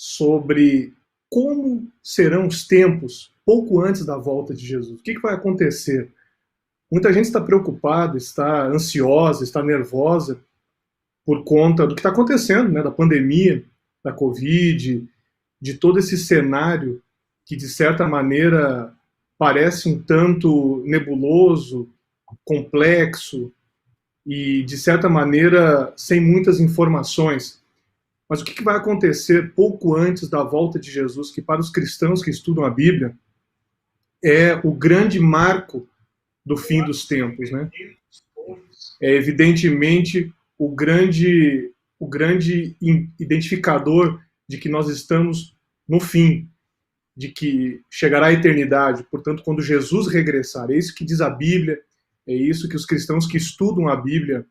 sobre como serão os tempos pouco antes da volta de Jesus. O que vai acontecer? Muita gente está preocupada, está ansiosa, está nervosa por conta do que está acontecendo, né, da pandemia, da Covid, de todo esse cenário que, de certa maneira, parece um tanto nebuloso, complexo e, de certa maneira, sem muitas informações. Mas o que vai acontecer pouco antes da volta de Jesus, que para os cristãos que estudam a Bíblia é o grande marco do fim dos tempos, né? É evidentemente o grande identificador de que nós estamos no fim, de que chegará a eternidade. Portanto, quando Jesus regressar, é isso que diz a Bíblia, é isso que os cristãos que estudam a Bíblia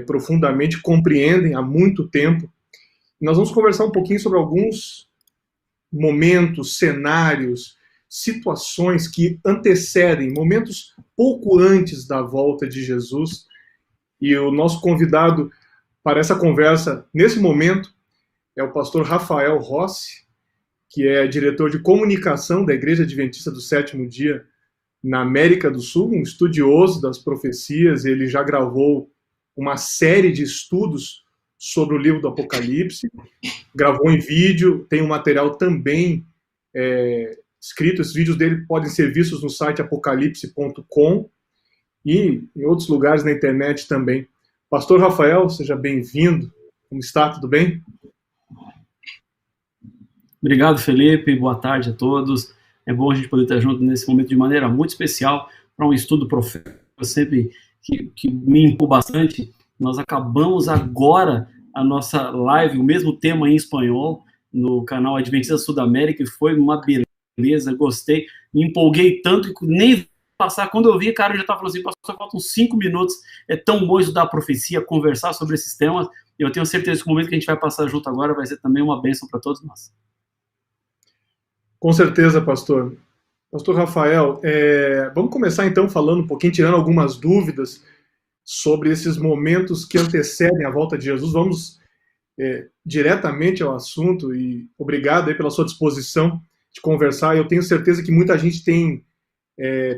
profundamente compreendem há muito tempo. Nós vamos conversar um pouquinho sobre alguns momentos, cenários, situações que antecedem, momentos pouco antes da volta de Jesus. E o nosso convidado para essa conversa, nesse momento, é o pastor Rafael Rossi, que é diretor de comunicação da Igreja Adventista do Sétimo Dia na América do Sul, um estudioso das profecias. Ele já gravou uma série de estudos sobre o livro do Apocalipse, gravou em vídeo, tem um material também escrito. Esses vídeos dele podem ser vistos no site apocalipse.com e em outros lugares na internet também. Pastor Rafael, seja bem-vindo. Como está? Tudo bem? Obrigado, Felipe. Boa tarde a todos. É bom a gente poder estar junto nesse momento de maneira muito especial para um estudo profético. Sempre que me empolga bastante. Nós acabamos agora a nossa live, o mesmo tema em espanhol, no canal Adventista Sudamérica, e foi uma beleza, gostei, me empolguei tanto que nem passar, quando eu vi, cara, eu já estava falando assim, pastor, faltam 5 minutos, é tão bom estudar a profecia, conversar sobre esses temas, e eu tenho certeza que o momento que a gente vai passar junto agora vai ser também uma bênção para todos nós. Com certeza, pastor. Pastor Rafael, vamos começar então falando um pouquinho, tirando algumas dúvidas sobre esses momentos que antecedem a volta de Jesus. Vamos diretamente ao assunto, e obrigado aí pela sua disposição de conversar. Eu tenho certeza que muita gente tem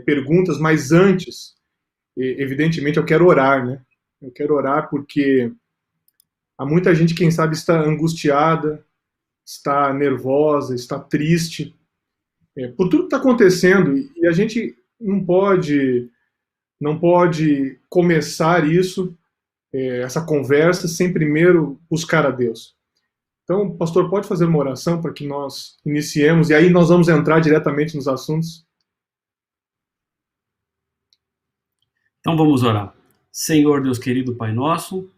perguntas, mas antes, evidentemente, eu quero orar, né? Eu quero orar porque há muita gente, quem sabe, está angustiada, está nervosa, está triste por tudo que está acontecendo, e a gente não pode começar essa conversa sem primeiro buscar a Deus. Então, pastor, pode fazer uma oração para que nós iniciemos, e aí nós vamos entrar diretamente nos assuntos? Então vamos orar. Senhor Deus querido, Pai nosso,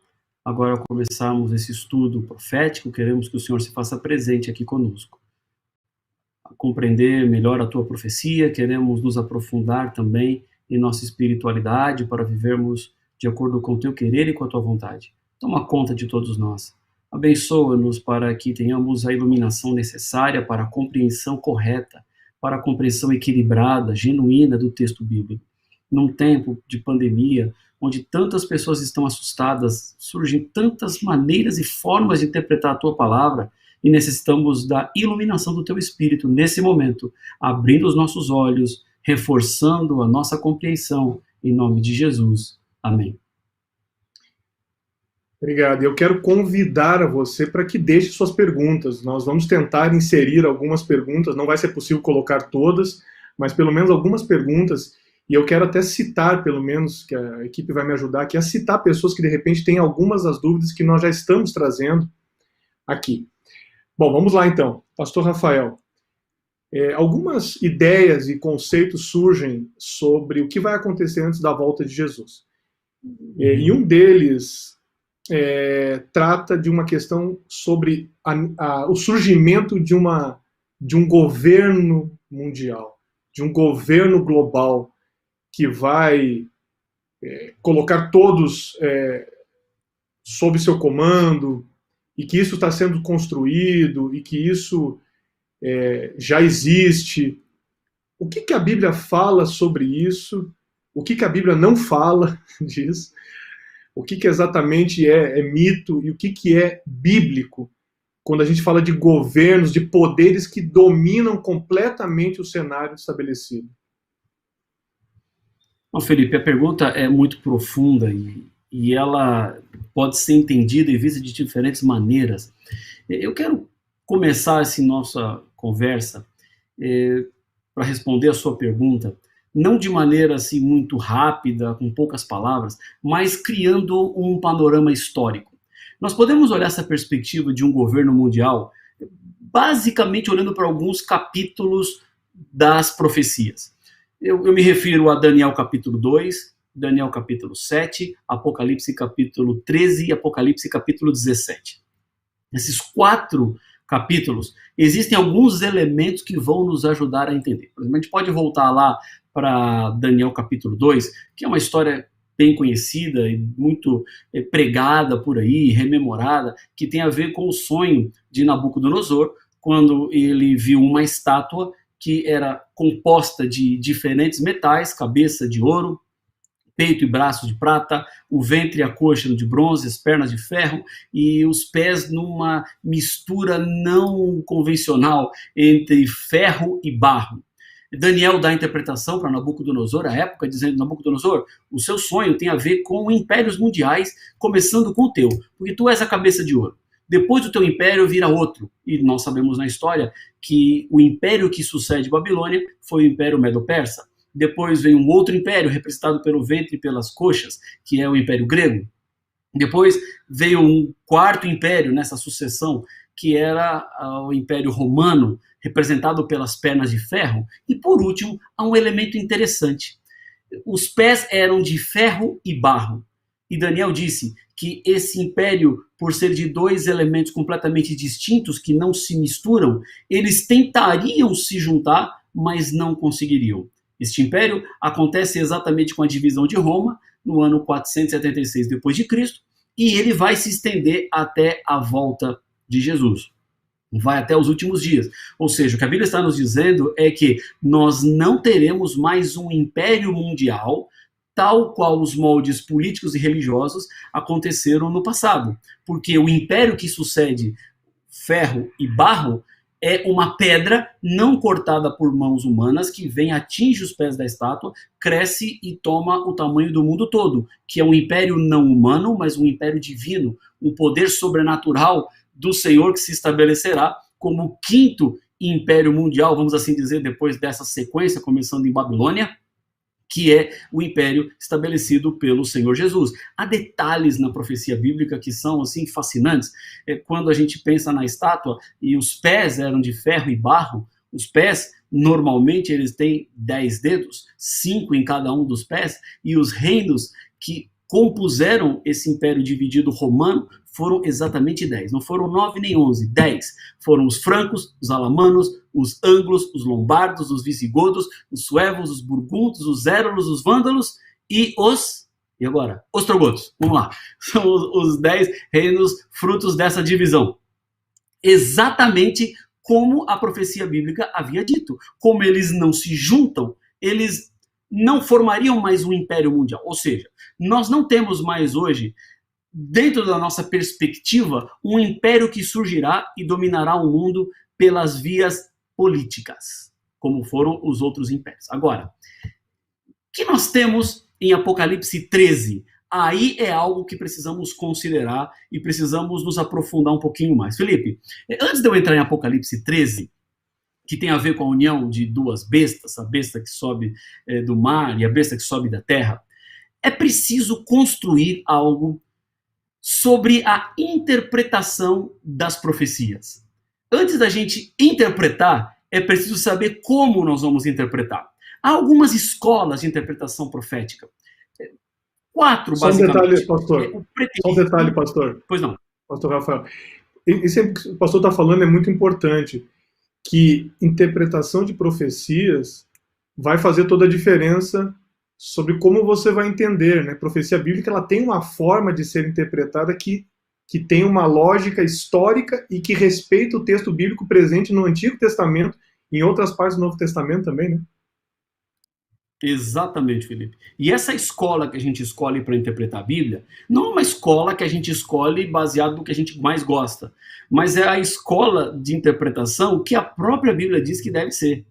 agora começamos esse estudo profético, queremos que o Senhor se faça presente aqui conosco. A compreender melhor a Tua profecia, queremos nos aprofundar também em nossa espiritualidade para vivermos de acordo com o Teu querer e com a Tua vontade. Toma conta de todos nós. Abençoa-nos para que tenhamos a iluminação necessária para a compreensão correta, para a compreensão equilibrada, genuína do texto bíblico. Num tempo de pandemia, onde tantas pessoas estão assustadas, surgem tantas maneiras e formas de interpretar a Tua palavra, e necessitamos da iluminação do Teu Espírito nesse momento, abrindo os nossos olhos, reforçando a nossa compreensão, em nome de Jesus. Amém. Obrigado. Eu quero convidar a você para que deixe suas perguntas. Nós vamos tentar inserir algumas perguntas, não vai ser possível colocar todas, mas pelo menos algumas perguntas. E eu quero até citar, pelo menos, que a equipe vai me ajudar aqui, a citar pessoas que de repente têm algumas das dúvidas que nós já estamos trazendo aqui. Bom, vamos lá então. Pastor Rafael, algumas ideias e conceitos surgem sobre o que vai acontecer antes da volta de Jesus. E um deles trata de uma questão sobre o surgimento de um governo mundial, de um governo global, que vai colocar todos sob seu comando, e que isso está sendo construído, e que isso já existe. O que a Bíblia fala sobre isso? O que a Bíblia não fala disso? O que exatamente é mito e o que é bíblico quando a gente fala de governos, de poderes que dominam completamente o cenário estabelecido? Bom, Felipe, a pergunta é muito profunda e ela pode ser entendida e vista de diferentes maneiras. Eu quero começar essa nossa conversa para responder a sua pergunta, não de maneira assim muito rápida, com poucas palavras, mas criando um panorama histórico. Nós podemos olhar essa perspectiva de um governo mundial basicamente olhando para alguns capítulos das profecias. Eu me refiro a Daniel capítulo 2, Daniel capítulo 7, Apocalipse capítulo 13 e Apocalipse capítulo 17. Nesses 4 capítulos, existem alguns elementos que vão nos ajudar a entender. Por exemplo, a gente pode voltar lá para Daniel capítulo 2, que é uma história bem conhecida e muito pregada por aí, rememorada, que tem a ver com o sonho de Nabucodonosor, quando ele viu uma estátua que era composta de diferentes metais, cabeça de ouro, peito e braço de prata, o ventre e a coxa de bronze, as pernas de ferro e os pés numa mistura não convencional entre ferro e barro. Daniel dá a interpretação para Nabucodonosor, à época, dizendo: Nabucodonosor, o seu sonho tem a ver com impérios mundiais, começando com o teu, porque tu és a cabeça de ouro. Depois do teu império vira outro, e nós sabemos na história que o império que sucede Babilônia foi o Império Medo-Persa. Depois vem um outro império, representado pelo ventre e pelas coxas, que é o Império Grego. Depois veio um 4º império nessa sucessão, que era o Império Romano, representado pelas pernas de ferro. E por último, há um elemento interessante. Os pés eram de ferro e barro. E Daniel disse que esse império, por ser de 2 elementos completamente distintos, que não se misturam, eles tentariam se juntar, mas não conseguiriam. Este império acontece exatamente com a divisão de Roma, no ano 476 d.C., e ele vai se estender até a volta de Jesus. Vai até os últimos dias. Ou seja, o que a Bíblia está nos dizendo é que nós não teremos mais um império mundial tal qual os moldes políticos e religiosos aconteceram no passado. Porque o império que sucede ferro e barro é uma pedra não cortada por mãos humanas que vem, atinge os pés da estátua, cresce e toma o tamanho do mundo todo, que é um império não humano, mas um império divino, um poder sobrenatural do Senhor que se estabelecerá como o 5º império mundial, vamos assim dizer, depois dessa sequência, começando em Babilônia, que é o império estabelecido pelo Senhor Jesus. Há detalhes na profecia bíblica que são assim fascinantes. Quando a gente pensa na estátua e os pés eram de ferro e barro, os pés normalmente eles têm 10 dedos, 5 em cada um dos pés, e os reinos que compuseram esse império dividido romano foram exatamente 10. Não foram 9 nem 11, 10. Foram os francos, os alamanos, os ângulos, os lombardos, os visigodos, os suevos, os burgundos, os érulos, os vândalos e os... E agora? Ostrogotos. Vamos lá. São os 10 reinos frutos dessa divisão. Exatamente como a profecia bíblica havia dito. Como eles não se juntam, eles não formariam mais um império mundial. Ou seja, nós não temos mais hoje, dentro da nossa perspectiva, um império que surgirá e dominará o mundo pelas vias políticas, como foram os outros impérios. Agora, o que nós temos em Apocalipse 13? Aí é algo que precisamos considerar e precisamos nos aprofundar um pouquinho mais. Felipe, antes de eu entrar em Apocalipse 13, que tem a ver com a união de 2 bestas, a besta que sobe do mar e a besta que sobe da terra, é preciso construir algo sobre a interpretação das profecias. Antes da gente interpretar, é preciso saber como nós vamos interpretar. Há algumas escolas de interpretação profética. 4, Só um basicamente. detalhe, pastor. Só um detalhe, pastor. Pois não. Pastor Rafael. Isso que o pastor está falando é muito importante, que interpretação de profecias vai fazer toda a diferença sobre como você vai entender, né? Profecia bíblica, ela tem uma forma de ser interpretada que tem uma lógica histórica e que respeita o texto bíblico presente no Antigo Testamento e em outras partes do Novo Testamento também, né? Exatamente, Felipe. E essa escola que a gente escolhe para interpretar a Bíblia, não é uma escola que a gente escolhe baseado no que a gente mais gosta, mas é a escola de interpretação que a própria Bíblia diz que deve ser.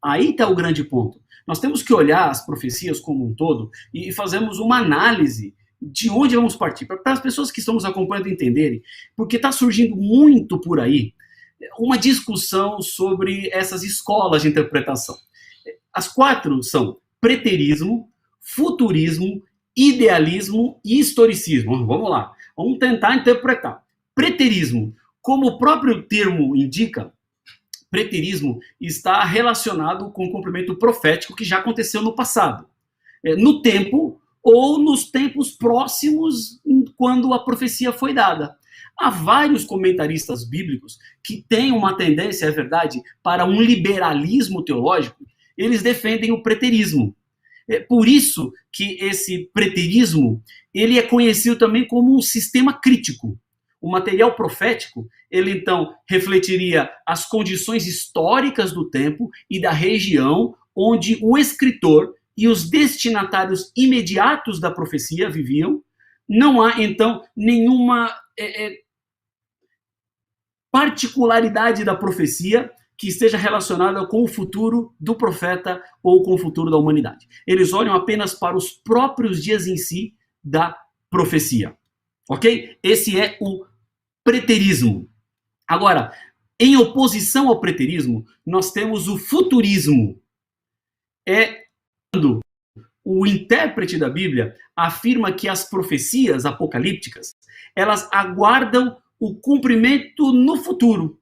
Aí está o grande ponto. Nós temos que olhar as profecias como um todo e fazermos uma análise de onde vamos partir, para as pessoas que estão nos acompanhando entenderem, porque está surgindo muito por aí uma discussão sobre essas escolas de interpretação. As 4 são preterismo, futurismo, idealismo e historicismo. Vamos lá, vamos tentar interpretar. Preterismo, como o próprio termo indica, preterismo está relacionado com o cumprimento profético que já aconteceu no passado, no tempo ou nos tempos próximos quando a profecia foi dada. Há vários comentaristas bíblicos que têm uma tendência, é verdade, para um liberalismo teológico. Eles defendem o preterismo. É por isso que esse preterismo ele é conhecido também como um sistema crítico. O material profético, ele então refletiria as condições históricas do tempo e da região onde o escritor e os destinatários imediatos da profecia viviam. Não há, então, nenhuma particularidade da profecia que esteja relacionada com o futuro do profeta ou com o futuro da humanidade. Eles olham apenas para os próprios dias em si da profecia. Ok? Esse é o preterismo. Agora, em oposição ao preterismo, nós temos o futurismo. É quando o intérprete da Bíblia afirma que as profecias apocalípticas, elas aguardam o cumprimento no futuro.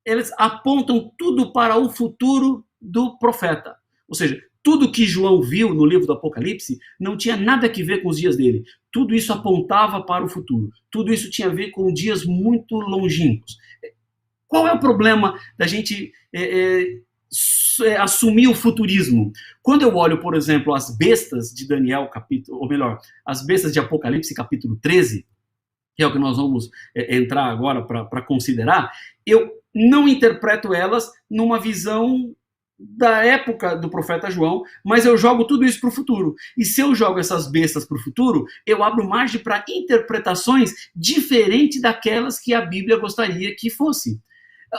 Eles apontam tudo para o futuro do profeta. Ou seja, tudo que João viu no livro do Apocalipse não tinha nada a ver com os dias dele. Tudo isso apontava para o futuro. Tudo isso tinha a ver com dias muito longínquos. Qual é o problema da gente assumir o futurismo? Quando eu olho, por exemplo, as bestas de Daniel, ou melhor, as bestas de Apocalipse, capítulo 13, que é o que nós vamos entrar agora para considerar, eu não interpreto elas numa visão da época do profeta João, mas eu jogo tudo isso para o futuro. E se eu jogo essas bestas para o futuro, eu abro margem para interpretações diferentes daquelas que a Bíblia gostaria que fosse.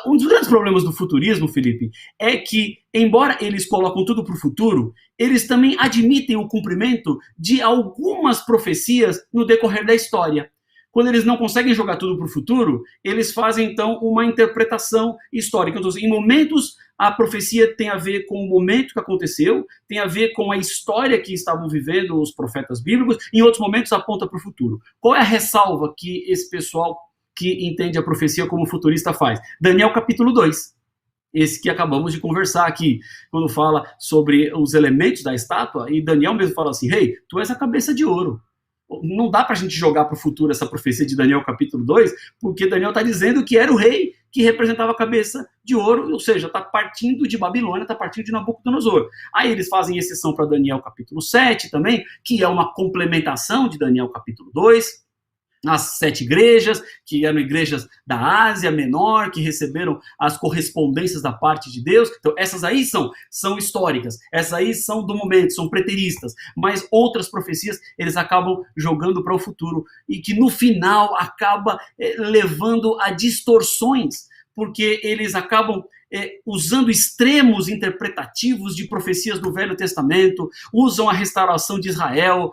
Um dos grandes problemas do futurismo, Felipe, é que, embora eles colocam tudo para o futuro, eles também admitem o cumprimento de algumas profecias no decorrer da história. Quando eles não conseguem jogar tudo para o futuro, eles fazem, então, uma interpretação histórica. Então, em momentos, a profecia tem a ver com o momento que aconteceu, tem a ver com a história que estavam vivendo os profetas bíblicos, em outros momentos aponta para o futuro. Qual é a ressalva que esse pessoal que entende a profecia como futurista faz? Daniel capítulo 2. Esse que acabamos de conversar aqui, quando fala sobre os elementos da estátua, e Daniel mesmo fala assim, hey, tu és a cabeça de ouro. Não dá para a gente jogar para o futuro essa profecia de Daniel capítulo 2, porque Daniel está dizendo que era o rei que representava a cabeça de ouro, ou seja, está partindo de Babilônia, está partindo de Nabucodonosor. Aí eles fazem exceção para Daniel capítulo 7 também, que é uma complementação de Daniel capítulo 2, as 7 igrejas, que eram igrejas da Ásia Menor, que receberam as correspondências da parte de Deus. Então, essas aí são históricas, essas aí são do momento, são preteristas, mas outras profecias eles acabam jogando para o futuro e que no final acaba levando a distorções, porque eles acabam usando extremos interpretativos de profecias do Velho Testamento, usam a restauração de Israel,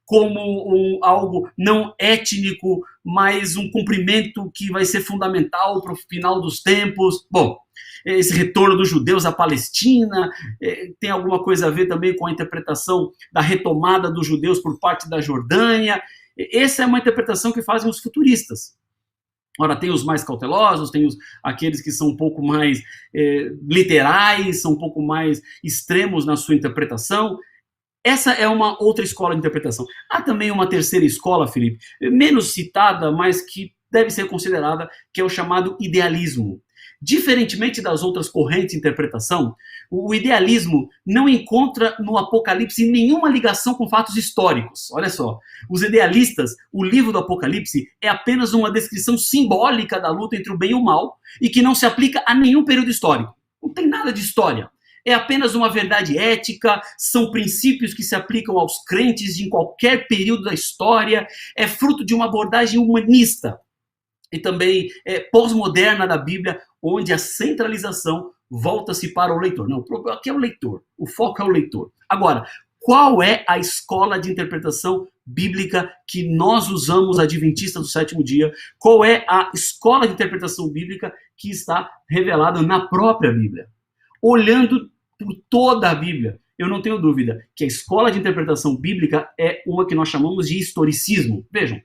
como algo não étnico, mas um cumprimento que vai ser fundamental para o final dos tempos. Bom, esse retorno dos judeus à Palestina tem alguma coisa a ver também com a interpretação da retomada dos judeus por parte da Jordânia. Essa é uma interpretação que fazem os futuristas. Ora, tem os mais cautelosos, tem aqueles que são um pouco mais literais, são um pouco mais extremos na sua interpretação. Essa é uma outra escola de interpretação. Há também uma terceira escola, Felipe, menos citada, mas que deve ser considerada, que é o chamado idealismo. Diferentemente das outras correntes de interpretação, o idealismo não encontra no Apocalipse nenhuma ligação com fatos históricos. Olha só, os idealistas, o livro do Apocalipse é apenas uma descrição simbólica da luta entre o bem e o mal e que não se aplica a nenhum período histórico. Não tem nada de história. É apenas uma verdade ética? São princípios que se aplicam aos crentes em qualquer período da história? É fruto de uma abordagem humanista e também pós-moderna da Bíblia, onde a centralização volta-se para o leitor. Não, o problema aqui é o leitor. O foco é o leitor. Agora, qual é a escola de interpretação bíblica que nós usamos, adventistas do sétimo dia? Qual é a escola de interpretação bíblica que está revelada na própria Bíblia? Olhando por toda a Bíblia, eu não tenho dúvida que a escola de interpretação bíblica é uma que nós chamamos de historicismo. Vejam,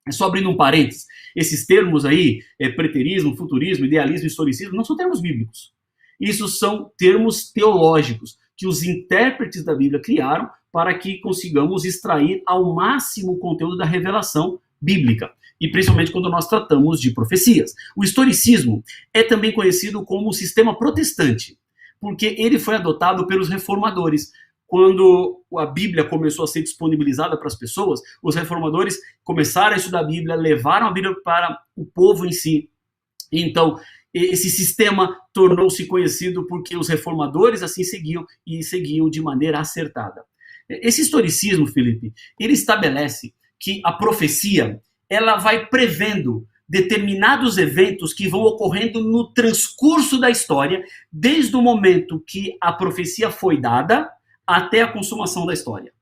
é só abrindo um parênteses, esses termos aí, preterismo, futurismo, idealismo, historicismo, não são termos bíblicos. Isso são termos teológicos que os intérpretes da Bíblia criaram para que consigamos extrair ao máximo o conteúdo da revelação bíblica, e principalmente quando nós tratamos de profecias. O historicismo é também conhecido como o sistema protestante, porque ele foi adotado pelos reformadores. Quando a Bíblia começou a ser disponibilizada para as pessoas, os reformadores começaram a estudar a Bíblia, levaram a Bíblia para o povo em si. Então, esse sistema tornou-se conhecido porque os reformadores assim seguiam e seguiam de maneira acertada. Esse historicismo, Felipe, ele estabelece que a profecia, ela vai prevendo determinados eventos que vão ocorrendo no transcurso da história, desde o momento que a profecia foi dada até a consumação da história.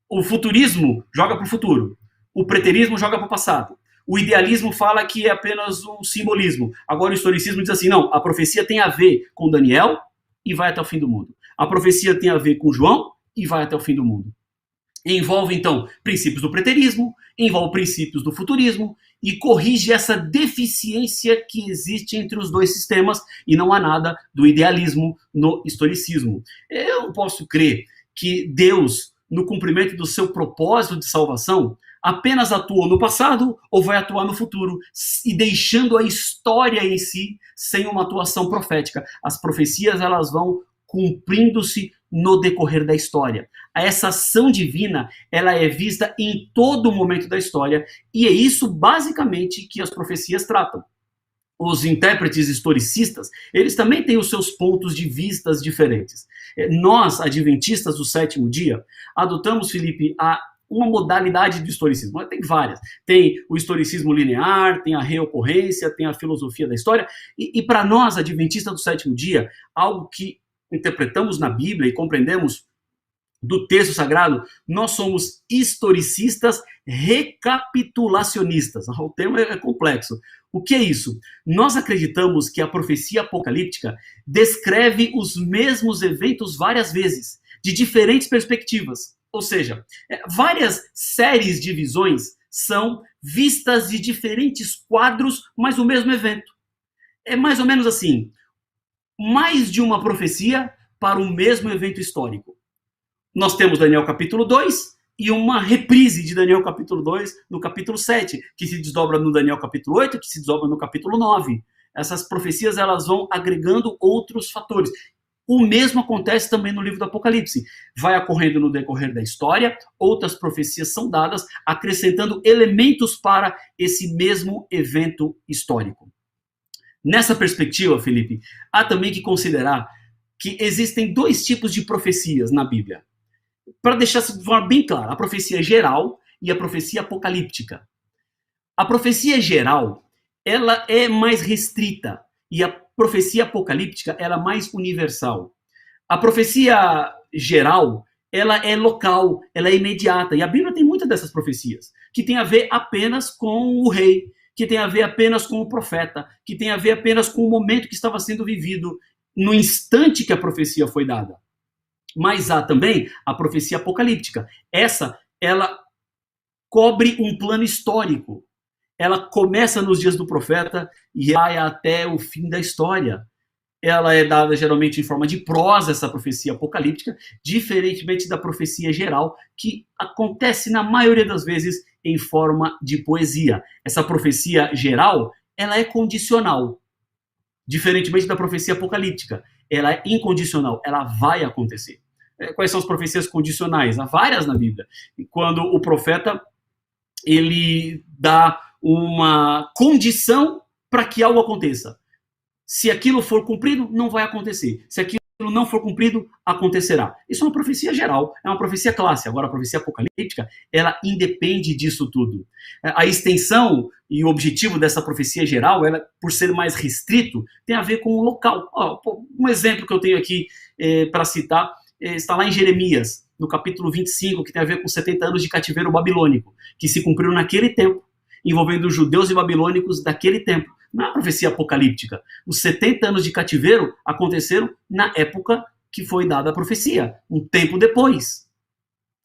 O futurismo joga para o futuro. O preterismo joga para o passado. O idealismo fala que é apenas um simbolismo. Agora o historicismo diz assim, não, a profecia tem a ver com Daniel e vai até o fim do mundo. A profecia tem a ver com João e vai até o fim do mundo. Envolve, então, princípios do preterismo, envolve princípios do futurismo e corrige essa deficiência que existe entre os dois sistemas, e não há nada do idealismo no historicismo. Eu posso crer que Deus, no cumprimento do seu propósito de salvação, apenas atuou no passado ou vai atuar no futuro, e deixando a história em si sem uma atuação profética. As profecias, elas vão cumprindo-se no decorrer da história. Essa ação divina, ela é vista em todo momento da história, e é isso basicamente que as profecias tratam. Os intérpretes historicistas, eles também têm os seus pontos de vistas diferentes. Nós, adventistas do sétimo dia, adotamos, Felipe, uma modalidade de historicismo. Tem várias. Tem o historicismo linear, tem a reocorrência, tem a filosofia da história, e para nós, adventistas do sétimo dia, algo que interpretamos na Bíblia e compreendemos do texto sagrado, nós somos historicistas recapitulacionistas. O termo é complexo. O que é isso? Nós acreditamos que a profecia apocalíptica descreve os mesmos eventos várias vezes, de diferentes perspectivas. Ou seja, várias séries de visões são vistas de diferentes quadros, mas o mesmo evento. É mais ou menos assim, mais de uma profecia para o mesmo evento histórico. Nós temos Daniel capítulo 2 e uma reprise de Daniel capítulo 2 no capítulo 7, que se desdobra no Daniel capítulo 8, que se desdobra no capítulo 9. Essas profecias, elas vão agregando outros fatores. O mesmo acontece também no livro do Apocalipse. Vai ocorrendo no decorrer da história, outras profecias são dadas, acrescentando elementos para esse mesmo evento histórico. Nessa perspectiva, Felipe, há também que considerar que existem dois tipos de profecias na Bíblia. Para deixar isso de forma bem clara, a profecia geral e a profecia apocalíptica. A profecia geral, ela é mais restrita, e a profecia apocalíptica, ela é mais universal. A profecia geral, ela é local, ela é imediata, e a Bíblia tem muitas dessas profecias, que tem a ver apenas com o rei, que tem a ver apenas com o profeta, que tem a ver apenas com o momento que estava sendo vivido no instante que a profecia foi dada. Mas há também a profecia apocalíptica. Essa, ela cobre um plano histórico. Ela começa nos dias do profeta e vai até o fim da história. Ela é dada geralmente em forma de prosa, essa profecia apocalíptica, diferentemente da profecia geral, que acontece na maioria das vezes em forma de poesia. Essa profecia geral, ela é condicional. Diferentemente da profecia apocalíptica, ela é incondicional, ela vai acontecer. Quais são as profecias condicionais? Há várias na Bíblia. Quando o profeta, ele dá uma condição para que algo aconteça. Se aquilo for cumprido, não vai acontecer. Se aquilo não for cumprido, acontecerá. Isso é uma profecia geral, é uma profecia clássica. Agora, a profecia apocalíptica, ela independe disso tudo. A extensão e o objetivo dessa profecia geral, ela, por ser mais restrito, tem a ver com o local. Um exemplo que eu tenho aqui para citar está lá em Jeremias, no capítulo 25, que tem a ver com 70 anos de cativeiro babilônico, que se cumpriram naquele tempo, envolvendo os judeus e babilônicos daquele tempo. Não é uma profecia apocalíptica. Os 70 anos de cativeiro aconteceram na época que foi dada a profecia, um tempo depois.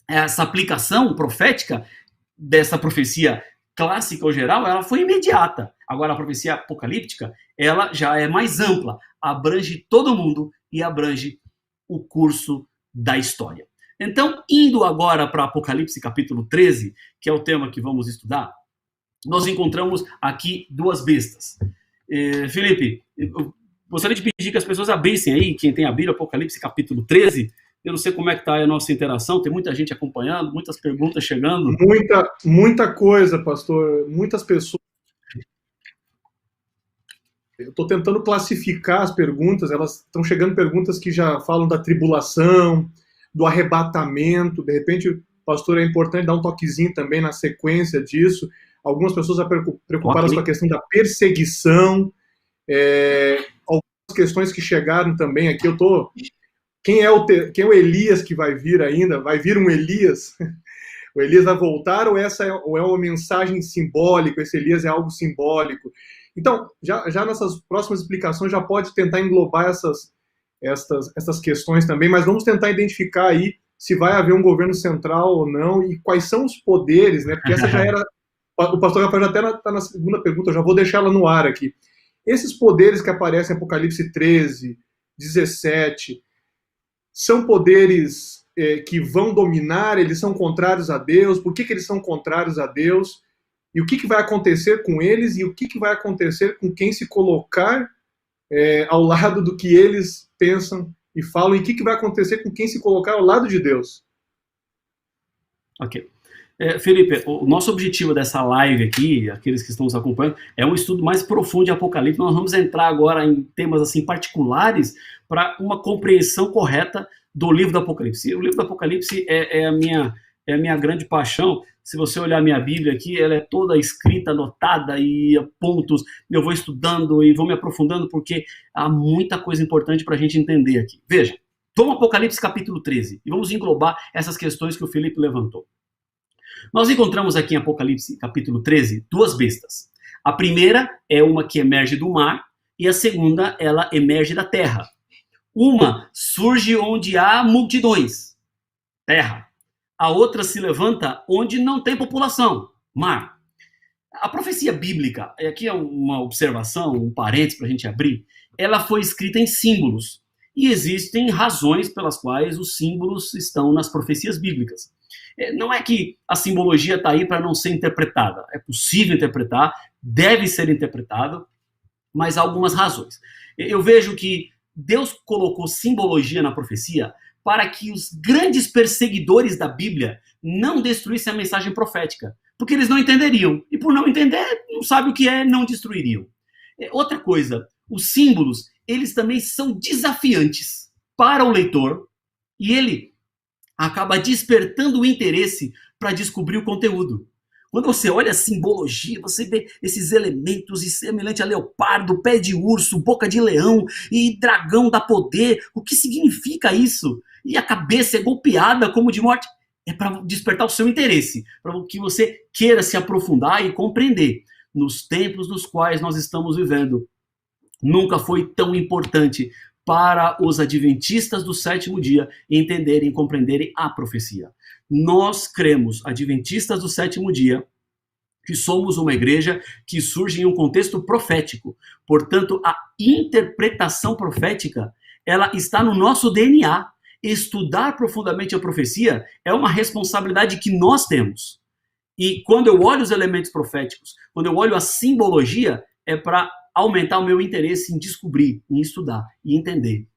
Essa aplicação profética dessa profecia clássica ou geral, ela foi imediata. Agora, a profecia apocalíptica, ela já é mais ampla, abrange todo mundo e abrange o curso da história. Então, indo agora para Apocalipse capítulo 13, que é o tema que vamos estudar, nós encontramos aqui duas bestas. Felipe, eu gostaria de pedir que as pessoas abrissem aí, quem tem a Bíblia, Apocalipse capítulo 13. Eu não sei como é que está a nossa interação, tem muita gente acompanhando, muitas perguntas chegando. Muita coisa, pastor, muitas pessoas. Eu estou tentando classificar as perguntas, elas estão chegando perguntas que já falam da tribulação, do arrebatamento, de repente, pastor, é importante dar um toquezinho também na sequência disso. Algumas pessoas já preocupadas com a questão da perseguição, algumas questões que chegaram também aqui. Quem é o Elias que vai vir ainda? Vai vir um Elias? O Elias vai voltar ou é uma mensagem simbólica? Esse Elias é algo simbólico? Então, já nessas próximas explicações, já pode tentar englobar essas questões também, mas vamos tentar identificar aí se vai haver um governo central ou não e quais são os poderes, né? Porque essa já era... O pastor Rafael já até está na segunda pergunta, eu já vou deixar ela no ar aqui. Esses poderes que aparecem em Apocalipse 13, 17, são poderes que vão dominar, eles são contrários a Deus, por que eles são contrários a Deus? E o que vai acontecer com eles e o que vai acontecer com quem se colocar ao lado do que eles pensam e falam, e o que vai acontecer com quem se colocar ao lado de Deus? Ok. Felipe, o nosso objetivo dessa live aqui, aqueles que estão nos acompanhando, é um estudo mais profundo de Apocalipse. Nós vamos entrar agora em temas assim particulares para uma compreensão correta do livro do Apocalipse. O livro do Apocalipse é a minha grande paixão. Se você olhar a minha Bíblia aqui, ela é toda escrita, anotada e pontos. Eu vou estudando e vou me aprofundando porque há muita coisa importante para a gente entender aqui. Veja, vamos ao Apocalipse capítulo 13 e vamos englobar essas questões que o Felipe levantou. Nós encontramos aqui em Apocalipse capítulo 13 duas bestas. A primeira é uma que emerge do mar e a segunda, ela emerge da terra. Uma surge onde há multidões, terra. A outra se levanta onde não tem população, mar. A profecia bíblica, aqui é uma observação, um parênteses para a gente abrir, ela foi escrita em símbolos. E existem razões pelas quais os símbolos estão nas profecias bíblicas. Não é que a simbologia está aí para não ser interpretada. É possível interpretar, deve ser interpretado, mas há algumas razões. Eu vejo que Deus colocou simbologia na profecia para que os grandes perseguidores da Bíblia não destruíssem a mensagem profética, porque eles não entenderiam. E por não entender, não sabem o que é, não destruiriam. Outra coisa, os símbolos, eles também são desafiantes para o leitor e ele acaba despertando o interesse para descobrir o conteúdo. Quando você olha a simbologia, você vê esses elementos semelhante a leopardo, pé de urso, boca de leão e dragão dá poder. O que significa isso? E a cabeça é golpeada como de morte. É para despertar o seu interesse, para que você queira se aprofundar e compreender. Nos tempos nos quais nós estamos vivendo, nunca foi tão importante para os adventistas do sétimo dia entenderem e compreenderem a profecia. Nós cremos, adventistas do sétimo dia, que somos uma igreja que surge em um contexto profético. Portanto, a interpretação profética, ela está no nosso DNA. Estudar profundamente a profecia é uma responsabilidade que nós temos. E quando eu olho os elementos proféticos, quando eu olho a simbologia, é para aumentar o meu interesse em descobrir, em estudar e entender.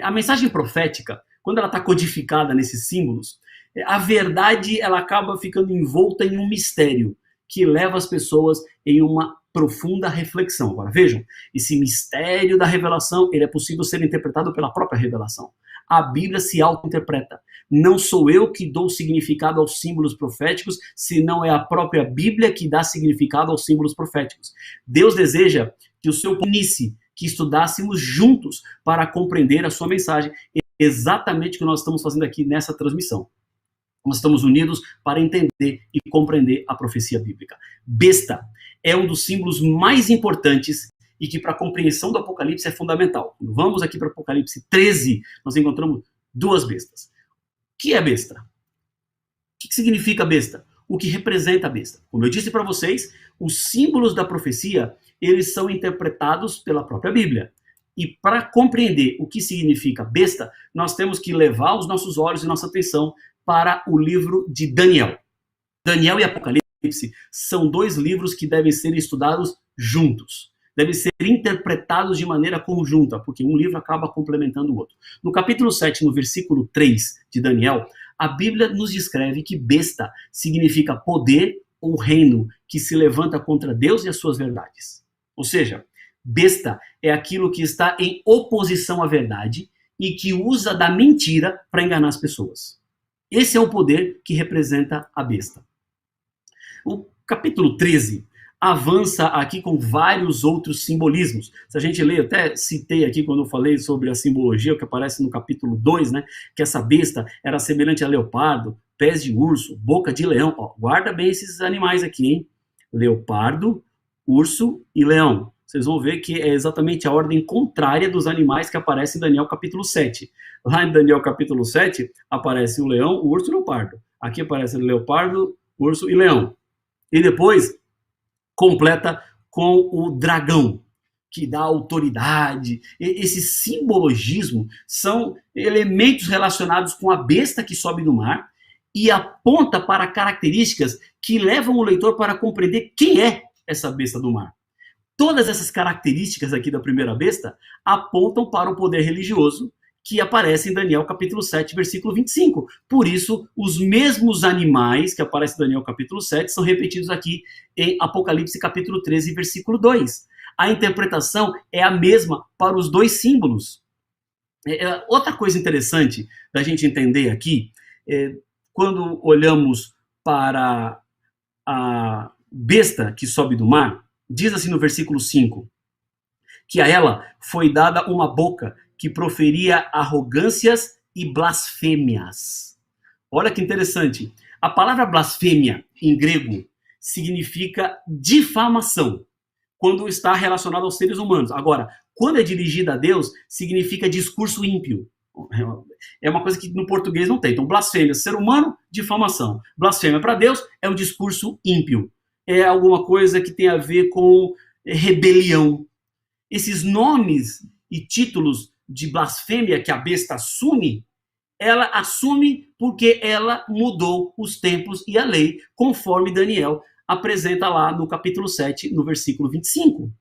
A mensagem profética, quando ela está codificada nesses símbolos, a verdade ela acaba ficando envolta em um mistério que leva as pessoas em uma profunda reflexão. Agora vejam, esse mistério da revelação, ele é possível ser interpretado pela própria revelação. A Bíblia se auto-interpreta. Não sou eu que dou significado aos símbolos proféticos, senão é a própria Bíblia que dá significado aos símbolos proféticos. Deus deseja que o seu unisse, que estudássemos juntos para compreender a sua mensagem. É exatamente o que nós estamos fazendo aqui nessa transmissão. Nós estamos unidos para entender e compreender a profecia bíblica. Besta é um dos símbolos mais importantes e que para a compreensão do Apocalipse é fundamental. Quando vamos aqui para Apocalipse 13, nós encontramos duas bestas. O que é besta? O que significa besta? O que representa a besta? Como eu disse para vocês, os símbolos da profecia, eles são interpretados pela própria Bíblia. E para compreender o que significa besta, nós temos que levar os nossos olhos e nossa atenção para o livro de Daniel. Daniel e Apocalipse são dois livros que devem ser estudados juntos. Devem ser interpretados de maneira conjunta, porque um livro acaba complementando o outro. No capítulo 7, no versículo 3 de Daniel, a Bíblia nos descreve que besta significa poder ou reino que se levanta contra Deus e as suas verdades. Ou seja, besta é aquilo que está em oposição à verdade e que usa da mentira para enganar as pessoas. Esse é o poder que representa a besta. O capítulo 13 avança aqui com vários outros simbolismos. Se a gente lê, eu até citei aqui quando eu falei sobre a simbologia, o que aparece no capítulo 2, né, que essa besta era semelhante a leopardo, pés de urso, boca de leão. Ó, guarda bem esses animais aqui, hein? Leopardo, urso e leão. Vocês vão ver que é exatamente a ordem contrária dos animais que aparecem em Daniel capítulo 7. Lá em Daniel capítulo 7, aparece o leão, o urso e o leopardo. Aqui aparece o leopardo, urso e leão. E depois completa com o dragão, que dá autoridade. Esse simbologismo são elementos relacionados com a besta que sobe do mar e aponta para características que levam o leitor para compreender quem é essa besta do mar. Todas essas características aqui da primeira besta apontam para o poder religioso que aparece em Daniel capítulo 7, versículo 25. Por isso, os mesmos animais que aparecem em Daniel capítulo 7 são repetidos aqui em Apocalipse capítulo 13, versículo 2. A interpretação é a mesma para os dois símbolos. Outra coisa interessante da gente entender aqui, quando olhamos para a besta que sobe do mar, diz assim no versículo 5, que a ela foi dada uma boca que proferia arrogâncias e blasfêmias. Olha que interessante. A palavra blasfêmia, em grego, significa difamação, quando está relacionado aos seres humanos. Agora, quando é dirigida a Deus, significa discurso ímpio. É uma coisa que no português não tem. Então, blasfêmia, ser humano, difamação. Blasfêmia para Deus é um discurso ímpio. É alguma coisa que tem a ver com rebelião. Esses nomes e títulos de blasfêmia que a besta assume, ela assume porque ela mudou os tempos e a lei, conforme Daniel apresenta lá no capítulo 7, no versículo 25.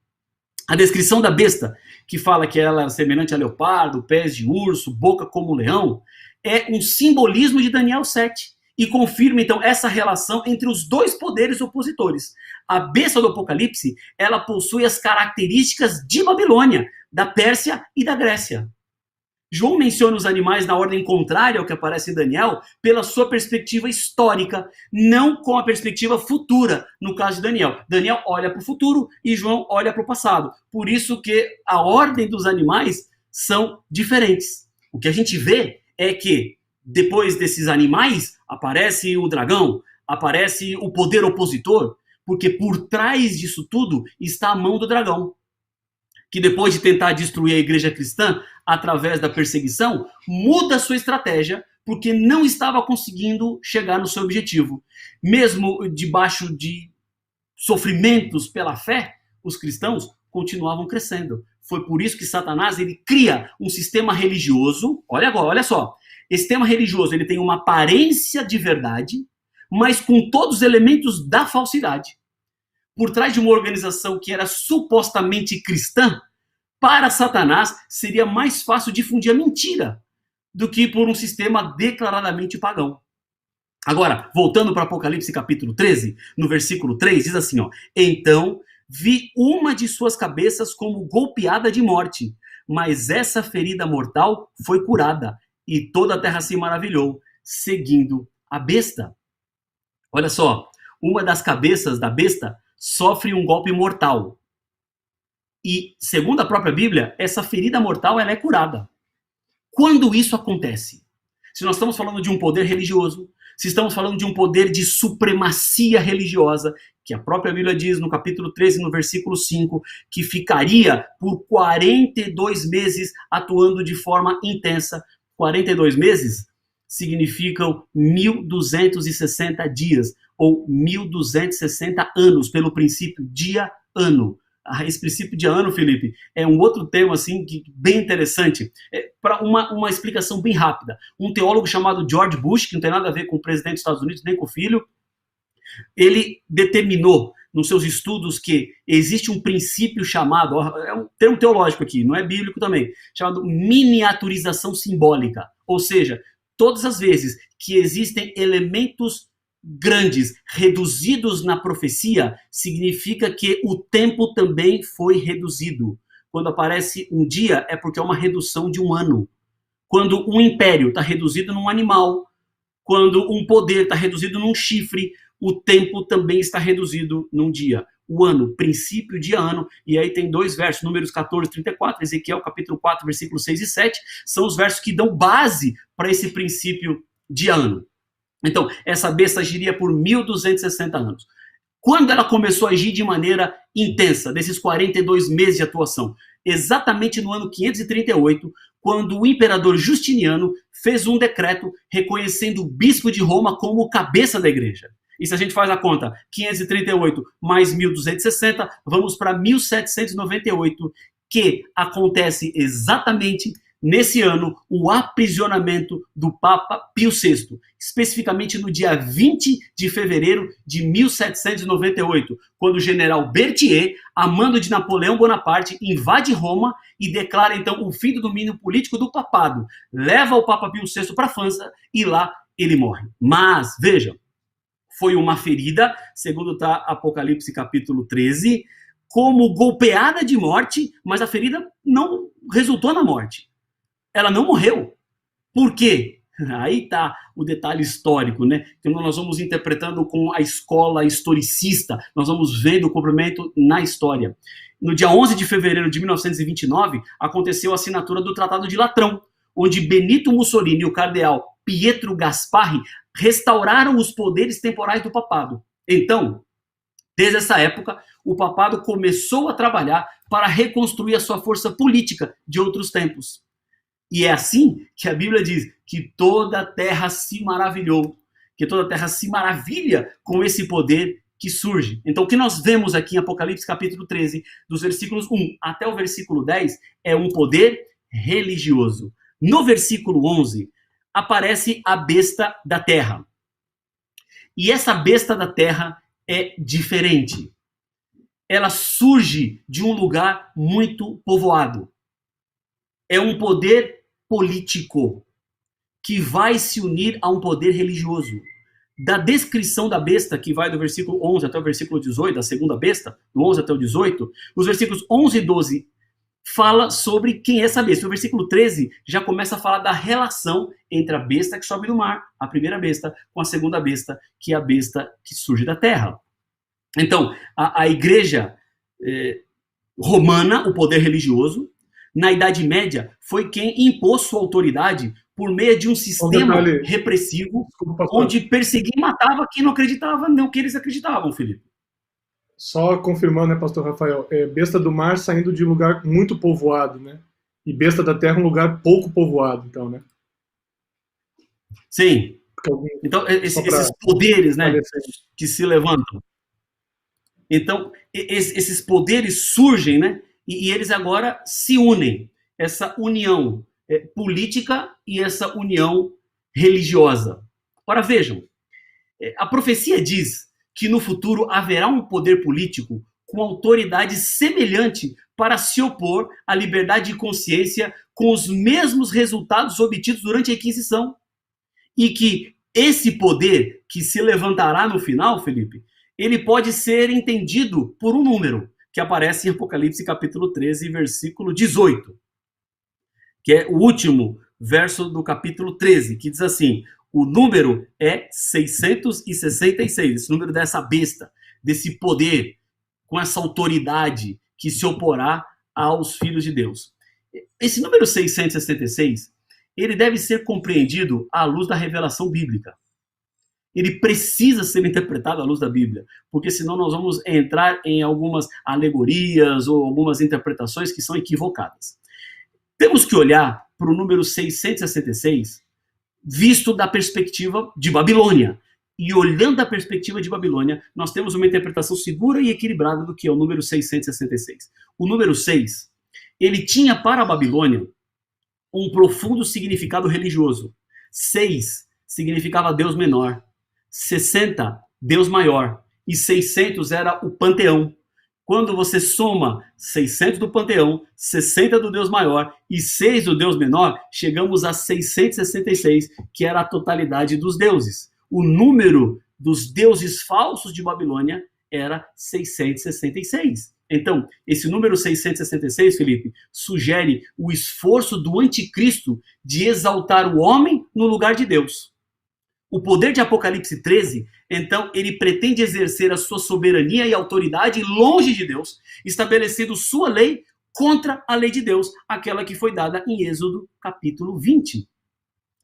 A descrição da besta, que fala que ela é semelhante a leopardo, pés de urso, boca como leão, é um simbolismo de Daniel 7 e confirma, então, essa relação entre os dois poderes opositores. A besta do Apocalipse, ela possui as características de Babilônia, da Pérsia e da Grécia. João menciona os animais na ordem contrária ao que aparece em Daniel pela sua perspectiva histórica, não com a perspectiva futura, no caso de Daniel. Daniel olha para o futuro e João olha para o passado. Por isso que a ordem dos animais são diferentes. O que a gente vê é que depois desses animais aparece o dragão, aparece o poder opositor, porque por trás disso tudo está a mão do dragão, que depois de tentar destruir a igreja cristã através da perseguição, muda sua estratégia porque não estava conseguindo chegar no seu objetivo. Mesmo debaixo de sofrimentos pela fé, os cristãos continuavam crescendo. Foi por isso que Satanás ele cria um sistema religioso. Olha agora, olha só. Esse sistema religioso ele tem uma aparência de verdade, mas com todos os elementos da falsidade. Por trás de uma organização que era supostamente cristã, para Satanás seria mais fácil difundir a mentira do que por um sistema declaradamente pagão. Agora, voltando para Apocalipse capítulo 13, no versículo 3, diz assim, ó: então vi uma de suas cabeças como golpeada de morte, mas essa ferida mortal foi curada, e toda a terra se maravilhou, seguindo a besta. Olha só, uma das cabeças da besta sofre um golpe mortal. E, segundo a própria Bíblia, essa ferida mortal ela é curada. Quando isso acontece? Se nós estamos falando de um poder religioso, se estamos falando de um poder de supremacia religiosa, que a própria Bíblia diz no capítulo 13, no versículo 5, que ficaria por 42 meses atuando de forma intensa. 42 meses significam 1.260 dias, ou 1.260 anos, pelo princípio dia-ano. Esse princípio de ano, Felipe, é um outro tema assim, bem interessante. Para uma explicação bem rápida. Um teólogo chamado George Bush, que não tem nada a ver com o presidente dos Estados Unidos, nem com o filho, ele determinou nos seus estudos que existe um princípio chamado, é um termo teológico aqui, não é bíblico também, chamado miniaturização simbólica. Ou seja, todas as vezes que existem elementos grandes reduzidos na profecia, significa que o tempo também foi reduzido. Quando aparece um dia, é porque é uma redução de um ano. Quando um império está reduzido num animal, quando um poder está reduzido num chifre, o tempo também está reduzido num dia. O ano, princípio de ano, e aí tem dois versos, Números 14, 34, Ezequiel capítulo 4, versículos 6 e 7, são os versos que dão base para esse princípio de ano. Então, essa besta agiria por 1.260 anos. Quando ela começou a agir de maneira intensa, desses 42 meses de atuação? Exatamente no ano 538, quando o imperador Justiniano fez um decreto reconhecendo o bispo de Roma como cabeça da igreja. E se a gente faz a conta, 538 mais 1.260, vamos para 1798, que acontece exatamente nesse ano, o aprisionamento do Papa Pio VI, especificamente no dia 20 de fevereiro de 1798, quando o general Berthier, a mando de Napoleão Bonaparte, invade Roma e declara então o fim do domínio político do papado, leva o Papa Pio VI para a França e lá ele morre. Mas, vejam, foi uma ferida, segundo está Apocalipse capítulo 13, como golpeada de morte, mas a ferida não resultou na morte. Ela não morreu. Por quê? Aí está o detalhe histórico, né? Que nós vamos interpretando com a escola historicista, nós vamos vendo o cumprimento na história. No dia 11 de fevereiro de 1929, aconteceu a assinatura do Tratado de Latrão, onde Benito Mussolini e o cardeal Pietro Gasparri restauraram os poderes temporais do papado. Então, desde essa época, o papado começou a trabalhar para reconstruir a sua força política de outros tempos. E é assim que a Bíblia diz que toda a terra se maravilhou, que toda a terra se maravilha com esse poder que surge. Então, o que nós vemos aqui em Apocalipse capítulo 13, dos versículos 1 até o versículo 10, é um poder religioso. No versículo 11, aparece a besta da terra. E essa besta da terra é diferente. Ela surge de um lugar muito povoado. É um poder político que vai se unir a um poder religioso. Da descrição da besta, que vai do versículo 11 até o versículo 18, da segunda besta, do 11 até o 18, os versículos 11 e 12 fala sobre quem é essa besta. O versículo 13 já começa a falar da relação entre a besta que sobe do mar, a primeira besta, com a segunda besta, que é a besta que surge da terra. Então, a igreja romana, o poder religioso, na Idade Média, foi quem impôs sua autoridade por meio de um sistema repressivo, onde perseguia e matava quem não acreditava no que eles acreditavam, Felipe. Só confirmando, né, pastor Rafael, besta do mar saindo de um lugar muito povoado, né? E besta da terra um lugar pouco povoado, então, né? Sim. Então, esses poderes, né, que se levantam. Então, esses poderes surgem, né? E eles agora se unem. Essa união política e essa união religiosa. Ora, vejam, a profecia diz que no futuro haverá um poder político com autoridade semelhante para se opor à liberdade de consciência com os mesmos resultados obtidos durante a Inquisição. E que esse poder que se levantará no final, Felipe, ele pode ser entendido por um número. que aparece em Apocalipse capítulo 13, versículo 18, que é o último verso do capítulo 13, que diz assim: o número é 666, esse número dessa besta, desse poder, com essa autoridade que se oporá aos filhos de Deus. Esse número 666, ele deve ser compreendido à luz da revelação bíblica. Ele precisa ser interpretado à luz da Bíblia, porque senão nós vamos entrar em algumas alegorias ou algumas interpretações que são equivocadas. Temos que olhar para o número 666 visto da perspectiva de Babilônia. E olhando da perspectiva de Babilônia, nós temos uma interpretação segura e equilibrada do que é o número 666. O número 6, ele tinha para a Babilônia um profundo significado religioso. 6 significava Deus menor, 60, Deus maior, e 600 era o panteão. Quando você soma 600 do panteão, 60 do Deus maior e 6 do Deus menor, chegamos a 666, que era a totalidade dos deuses. O número dos deuses falsos de Babilônia era 666. Então, esse número 666, Felipe, sugere o esforço do anticristo de exaltar o homem no lugar de Deus. O poder de Apocalipse 13, então, ele pretende exercer a sua soberania e autoridade longe de Deus, estabelecendo sua lei contra a lei de Deus, aquela que foi dada em Êxodo capítulo 20.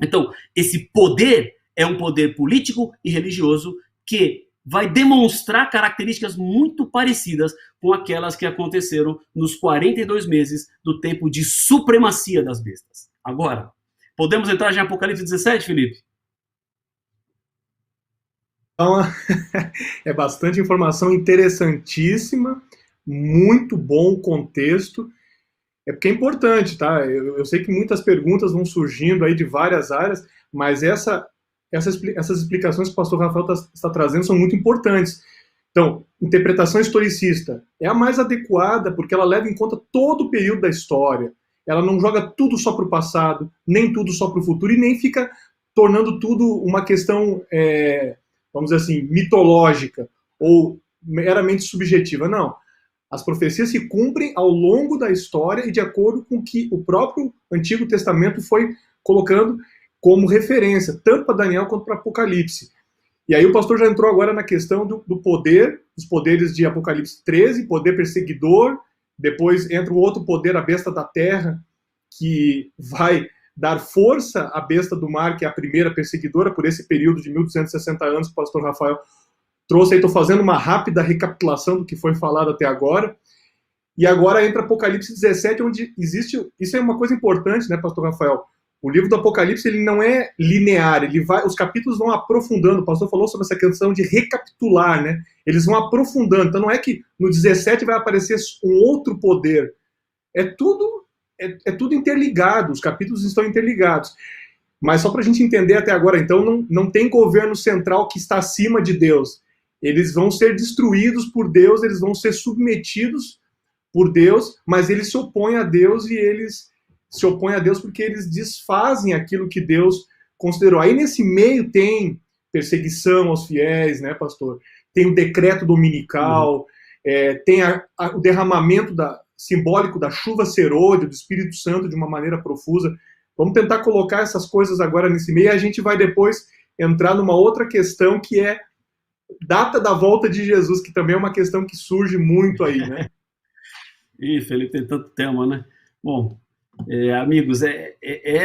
Então, esse poder é um poder político e religioso que vai demonstrar características muito parecidas com aquelas que aconteceram nos 42 meses do tempo de supremacia das bestas. Agora, podemos entrar já em Apocalipse 17, Felipe? Então, é bastante informação interessantíssima, muito bom o contexto. É porque é importante, tá? Eu sei que muitas perguntas vão surgindo aí de várias áreas, mas essas explicações que o pastor Rafael está trazendo são muito importantes. Então, interpretação historicista é a mais adequada porque ela leva em conta todo o período da história. Ela não joga tudo só para o passado, nem tudo só para o futuro, e nem fica tornando tudo uma questão, vamos dizer assim, mitológica ou meramente subjetiva. Não. As profecias se cumprem ao longo da história e de acordo com o que o próprio Antigo Testamento foi colocando como referência, tanto para Daniel quanto para Apocalipse. E aí o pastor já entrou agora na questão do poder, dos poderes de Apocalipse 13, poder perseguidor, depois entra o outro poder, a besta da terra, que vai dar força à besta do mar, que é a primeira perseguidora, por esse período de 1260 anos que o pastor Rafael trouxe. Aí estou fazendo uma rápida recapitulação do que foi falado até agora. E agora entra Apocalipse 17, onde existe... Isso é uma coisa importante, né, pastor Rafael? O livro do Apocalipse, ele não é linear, os capítulos vão aprofundando. O pastor falou sobre essa questão de recapitular, né? Eles vão aprofundando. Então não é que no 17 vai aparecer um outro poder. É tudo interligado, os capítulos estão interligados. Mas só para a gente entender até agora, então, não tem governo central que está acima de Deus. Eles vão ser destruídos por Deus, eles vão ser submetidos por Deus, mas eles se opõem a Deus e eles se opõem a Deus porque eles desfazem aquilo que Deus considerou. Aí nesse meio tem perseguição aos fiéis, né, pastor? Tem o decreto dominical, tem o derramamento simbólico da chuva serôdia, do Espírito Santo de uma maneira profusa. Vamos tentar colocar essas coisas agora nesse meio e a gente vai depois entrar numa outra questão que é data da volta de Jesus, que também é uma questão que surge muito aí, né? Ih, Felipe, tem tanto tema, né? Bom, amigos,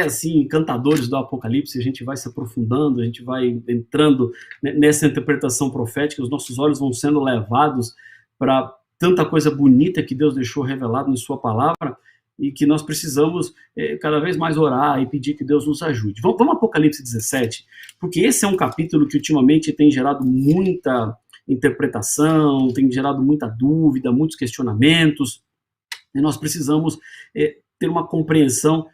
assim, encantadores do Apocalipse, a gente vai se aprofundando, a gente vai entrando nessa interpretação profética, os nossos olhos vão sendo levados para tanta coisa bonita que Deus deixou revelado em sua palavra e que nós precisamos cada vez mais orar e pedir que Deus nos ajude. Vamos ao Apocalipse 17, porque esse é um capítulo que ultimamente tem gerado muita interpretação, tem gerado muita dúvida, muitos questionamentos, e nós precisamos ter uma compreensão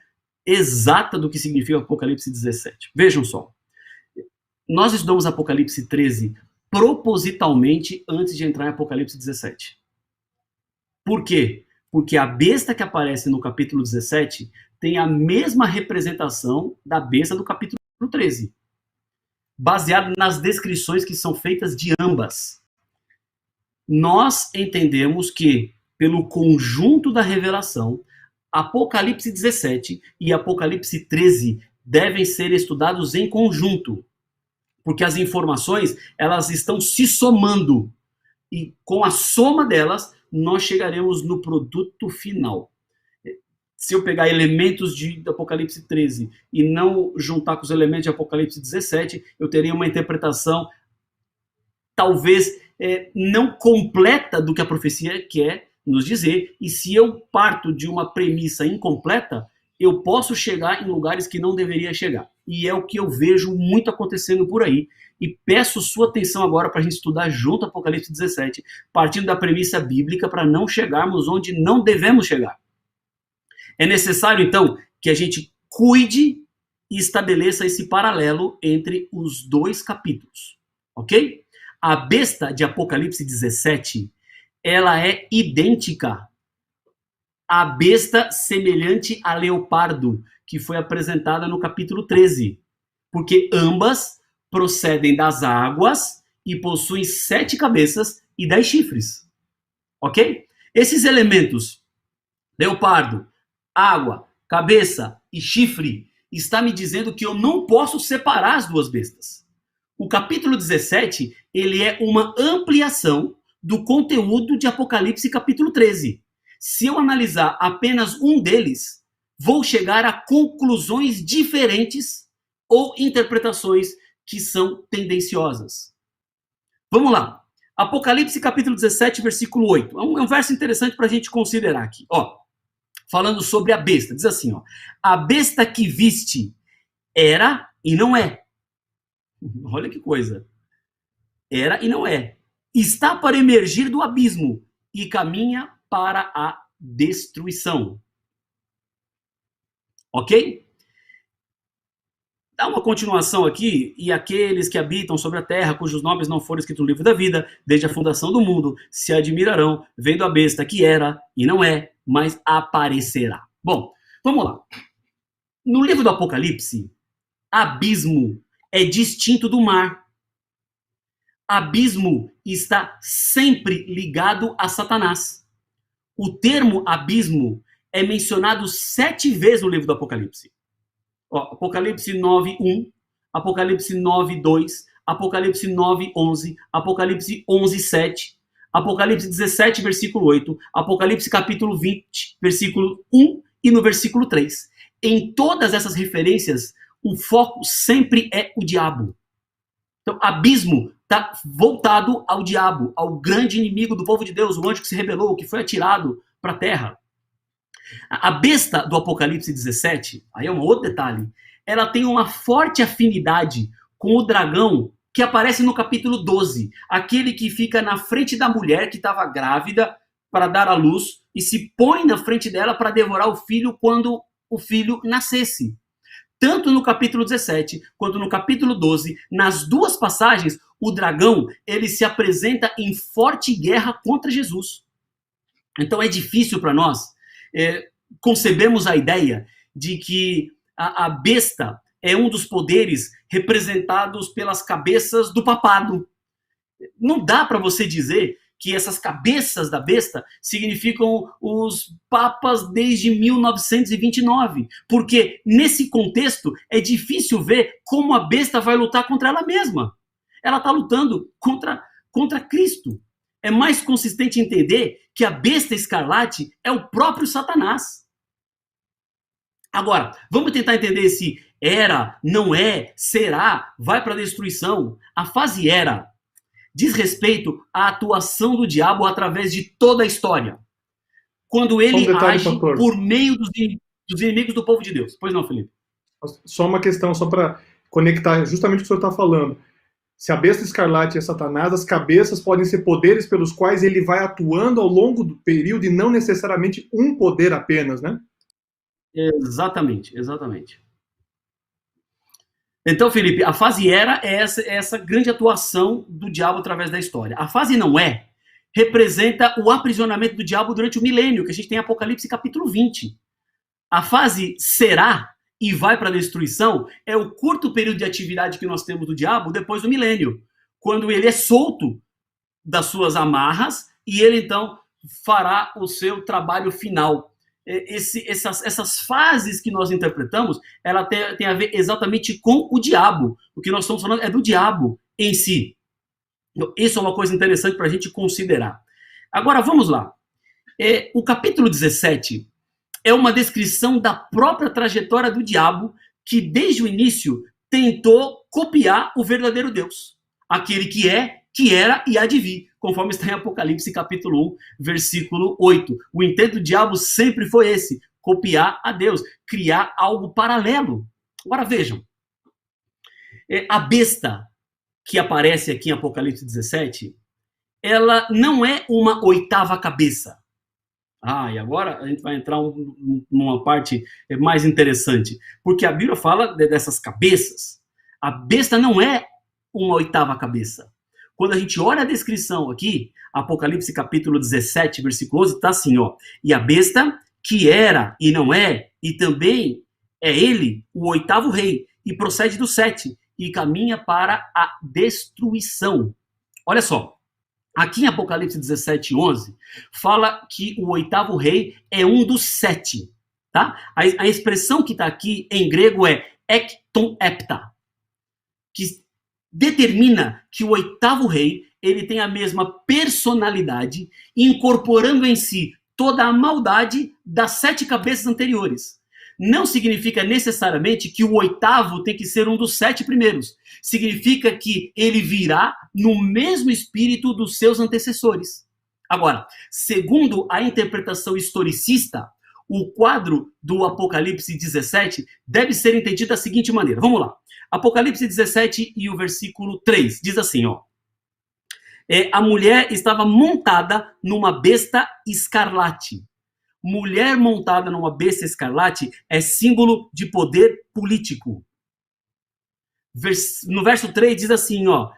exata do que significa Apocalipse 17. Vejam só, nós estudamos Apocalipse 13 propositalmente antes de entrar em Apocalipse 17. Por quê? Porque a besta que aparece no capítulo 17 tem a mesma representação da besta do capítulo 13, baseado nas descrições que são feitas de ambas. Nós entendemos que pelo conjunto da revelação, Apocalipse 17 e Apocalipse 13 devem ser estudados em conjunto, porque as informações, elas estão se somando, e com a soma delas, nós chegaremos no produto final. Se eu pegar elementos de Apocalipse 13 e não juntar com os elementos de Apocalipse 17, eu teria uma interpretação talvez não completa do que a profecia quer nos dizer, e se eu parto de uma premissa incompleta, eu posso chegar em lugares que não deveria chegar. E é o que eu vejo muito acontecendo por aí. E peço sua atenção agora para a gente estudar junto Apocalipse 17, partindo da premissa bíblica para não chegarmos onde não devemos chegar. É necessário, então, que a gente cuide e estabeleça esse paralelo entre os dois capítulos, ok? A besta de Apocalipse 17, ela é idêntica à besta semelhante a leopardo, que foi apresentada no capítulo 13, porque ambas procedem das águas e possuem 7 cabeças e 10 chifres, ok? Esses elementos, leopardo, água, cabeça e chifre, está me dizendo que eu não posso separar as duas bestas. O capítulo 17, ele é uma ampliação do conteúdo de Apocalipse capítulo 13. Se eu analisar apenas um deles, vou chegar a conclusões diferentes ou interpretações que são tendenciosas. Vamos lá. Apocalipse capítulo 17, versículo 8. É um verso interessante para a gente considerar aqui. Falando sobre a besta. Diz assim, a besta que viste era e não é. Olha que coisa. Era e não é. Está para emergir do abismo e caminha para a destruição. Ok? Dá uma continuação aqui. E aqueles que habitam sobre a terra, cujos nomes não foram escritos no livro da vida, desde a fundação do mundo, se admirarão, vendo a besta que era e não é, mas aparecerá. Bom, vamos lá. No livro do Apocalipse, abismo é distinto do mar. Abismo está sempre ligado a Satanás. O termo abismo é mencionado 7 vezes no livro do Apocalipse. Apocalipse 9:1, Apocalipse 9:2, Apocalipse 9:11, Apocalipse 11:7, Apocalipse 17, versículo 8, Apocalipse capítulo 20, versículo 1 e no versículo 3. Em todas essas referências, o foco sempre é o diabo. Então, abismo está voltado ao diabo, ao grande inimigo do povo de Deus, o anjo que se rebelou, que foi atirado para a terra. A besta do Apocalipse 17, aí é um outro detalhe, ela tem uma forte afinidade com o dragão que aparece no capítulo 12, aquele que fica na frente da mulher que estava grávida para dar à luz e se põe na frente dela para devorar o filho quando o filho nascesse. Tanto no capítulo 17 quanto no capítulo 12, nas duas passagens, o dragão ele se apresenta em forte guerra contra Jesus. Então é difícil para nós concebemos a ideia de que a besta é um dos poderes representados pelas cabeças do papado. Não dá para você dizer que essas cabeças da besta significam os papas desde 1929, porque nesse contexto é difícil ver como a besta vai lutar contra ela mesma. Ela está lutando contra Cristo. É mais consistente entender que a besta escarlate é o próprio Satanás. Agora, vamos tentar entender se era, não é, será, vai para a destruição. A fase era diz respeito à atuação do diabo através de toda a história. Quando ele age pastor, por meio dos inimigos do povo de Deus. Pois não, Felipe? Só uma questão, só para conectar justamente o que o senhor está falando. Se a besta escarlate é Satanás, as cabeças podem ser poderes pelos quais ele vai atuando ao longo do período e não necessariamente um poder apenas, né? Exatamente. Então, Felipe, a fase era essa grande atuação do diabo através da história. A fase não é representa o aprisionamento do diabo durante o milênio, que a gente tem em Apocalipse capítulo 20. A fase será e vai para a destruição é o curto período de atividade que nós temos do diabo depois do milênio, quando ele é solto das suas amarras e ele então fará o seu trabalho final. Essas fases que nós interpretamos, ela tem a ver exatamente com o diabo. O que nós estamos falando é do diabo em si. Isso é uma coisa interessante para a gente considerar. Agora, vamos lá. O capítulo 17 é uma descrição da própria trajetória do diabo, que desde o início tentou copiar o verdadeiro Deus. Aquele que é, que era e há de vir, conforme está em Apocalipse capítulo 1, versículo 8. O intento do diabo sempre foi esse, copiar a Deus, criar algo paralelo. Agora vejam, a besta que aparece aqui em Apocalipse 17, ela não é uma oitava cabeça. E agora a gente vai entrar numa parte mais interessante, porque a Bíblia fala dessas cabeças. A besta não é uma oitava cabeça. Quando a gente olha a descrição aqui, Apocalipse capítulo 17, versículo 11, está assim, ó. E a besta que era e não é, e também é ele, o oitavo rei, e procede do 7, e caminha para a destruição. Olha só, aqui em Apocalipse 17, 11, fala que o oitavo rei é um dos 7, tá? A expressão que está aqui em grego é ekton hepta, que determina que o oitavo rei, ele tem a mesma personalidade, incorporando em si toda a maldade das 7 cabeças anteriores. Não significa necessariamente que o oitavo tem que ser um dos 7 primeiros. Significa que ele virá no mesmo espírito dos seus antecessores. Agora, segundo a interpretação historicista, o quadro do Apocalipse 17 deve ser entendido da seguinte maneira. Vamos lá. Apocalipse 17 e o versículo 3 diz assim, ó. A mulher estava montada numa besta escarlate. Mulher montada numa besta escarlate é símbolo de poder político. No verso 3 diz assim, ó,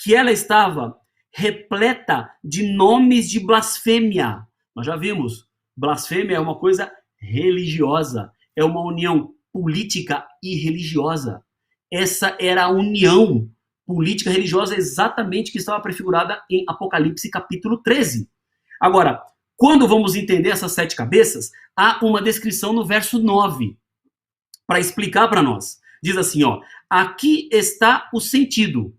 que ela estava repleta de nomes de blasfêmia. Nós já vimos, blasfêmia é uma coisa religiosa, é uma união política e religiosa. Essa era a união política e religiosa exatamente que estava prefigurada em Apocalipse capítulo 13. Agora, quando vamos entender essas 7 cabeças, há uma descrição no verso 9 para explicar para nós. Diz assim, ó, aqui está o sentido,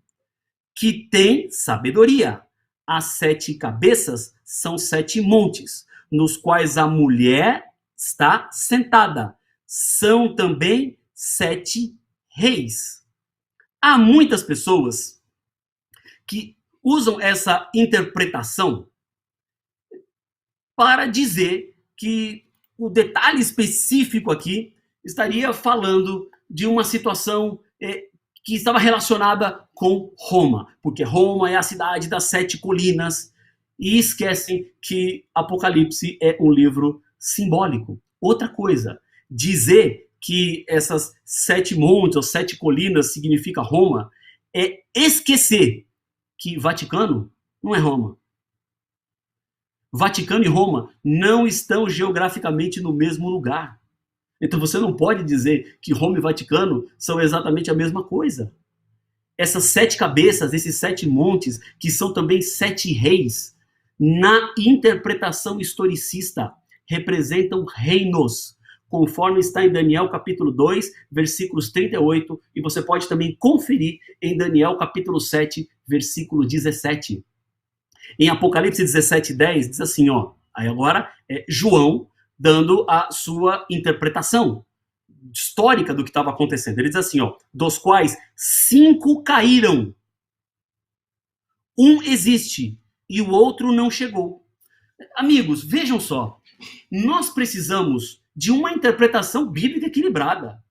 que tem sabedoria. As 7 cabeças são 7 montes, nos quais a mulher está sentada. São também 7 reis. Há muitas pessoas que usam essa interpretação para dizer que o detalhe específico aqui estaria falando de uma situação que estava relacionada com Roma, porque Roma é a cidade das 7 colinas, e esquecem que Apocalipse é um livro simbólico. Outra coisa, dizer que essas 7 montes ou 7 colinas significa Roma é esquecer que Vaticano não é Roma. Vaticano e Roma não estão geograficamente no mesmo lugar. Então você não pode dizer que Roma e Vaticano são exatamente a mesma coisa. Essas 7 cabeças, esses 7 montes, que são também 7 reis, na interpretação historicista, representam reinos, conforme está em Daniel capítulo 2, versículos 38, e você pode também conferir em Daniel capítulo 7, versículo 17. Em Apocalipse 17, 10, diz assim, ó, aí agora é João dando a sua interpretação histórica do que estava acontecendo. Ele diz assim, ó, dos quais 5 caíram. Um existe e o outro não chegou. Amigos, vejam só, nós precisamos de uma interpretação bíblica equilibrada.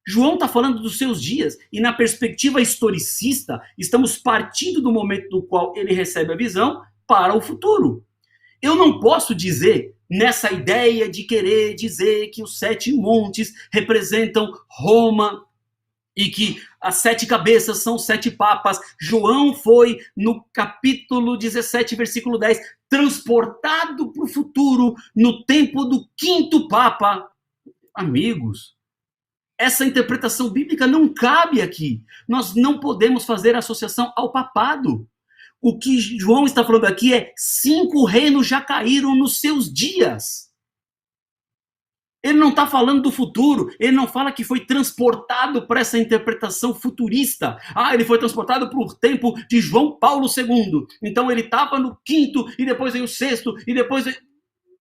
João está falando dos seus dias e na perspectiva historicista, estamos partindo do momento do qual ele recebe a visão para o futuro. Eu não posso dizer, nessa ideia de querer dizer que os 7 montes representam Roma e que as 7 cabeças são 7 papas. João foi, no capítulo 17, versículo 10, transportado para o futuro no tempo do 5º papa. Amigos, essa interpretação bíblica não cabe aqui. Nós não podemos fazer associação ao papado. O que João está falando aqui é 5 reinos já caíram nos seus dias. Ele não está falando do futuro, ele não fala que foi transportado para essa interpretação futurista. Ele foi transportado para o tempo de João Paulo II. Então ele estava no 5º, e depois veio o 6º, e depois...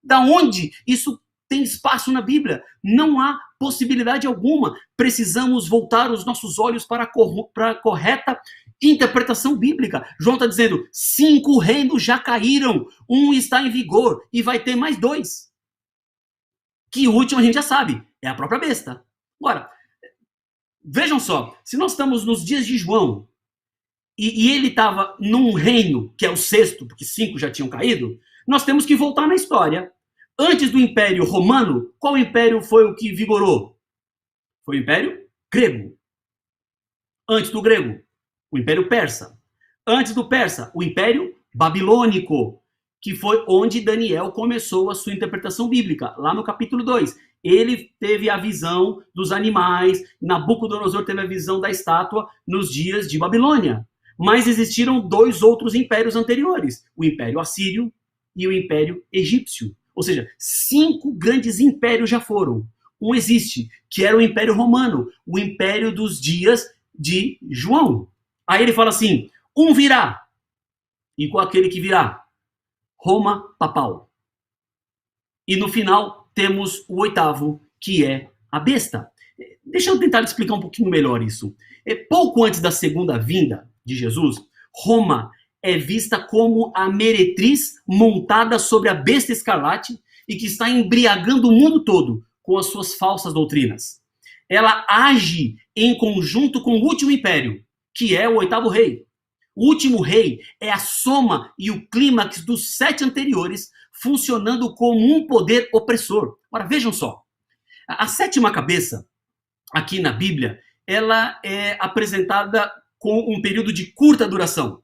Da onde isso tem espaço na Bíblia? Não há possibilidade alguma. Precisamos voltar os nossos olhos para a correta interpretação bíblica. João está dizendo, 5 reinos já caíram, 1 está em vigor, e vai ter mais 2. Que o último a gente já sabe, é a própria besta. Agora, vejam só, se nós estamos nos dias de João, e ele estava num reino, que é o 6º, porque 5 já tinham caído, nós temos que voltar na história. Antes do Império Romano, qual império foi o que vigorou? Foi o Império Grego. Antes do grego, o Império Persa. Antes do persa, o Império Babilônico, que foi onde Daniel começou a sua interpretação bíblica, lá no capítulo 2. Ele teve a visão dos animais, Nabucodonosor teve a visão da estátua nos dias de Babilônia. Mas existiram 2 outros impérios anteriores, o Império Assírio e o Império Egípcio. Ou seja, 5 grandes impérios já foram. Um existe, que era o Império Romano, o império dos dias de João. Aí ele fala assim, 1 virá, e com aquele que virá, Roma papal. E no final temos o 8º, que é a besta. Deixa eu tentar explicar um pouquinho melhor isso. Pouco antes da segunda vinda de Jesus, Roma é vista como a meretriz montada sobre a besta escarlate e que está embriagando o mundo todo com as suas falsas doutrinas. Ela age em conjunto com o último império, que é o 8º rei. O último rei é a soma e o clímax dos 7 anteriores, funcionando como um poder opressor. Agora, vejam só. A 7ª cabeça, aqui na Bíblia, ela é apresentada com um período de curta duração.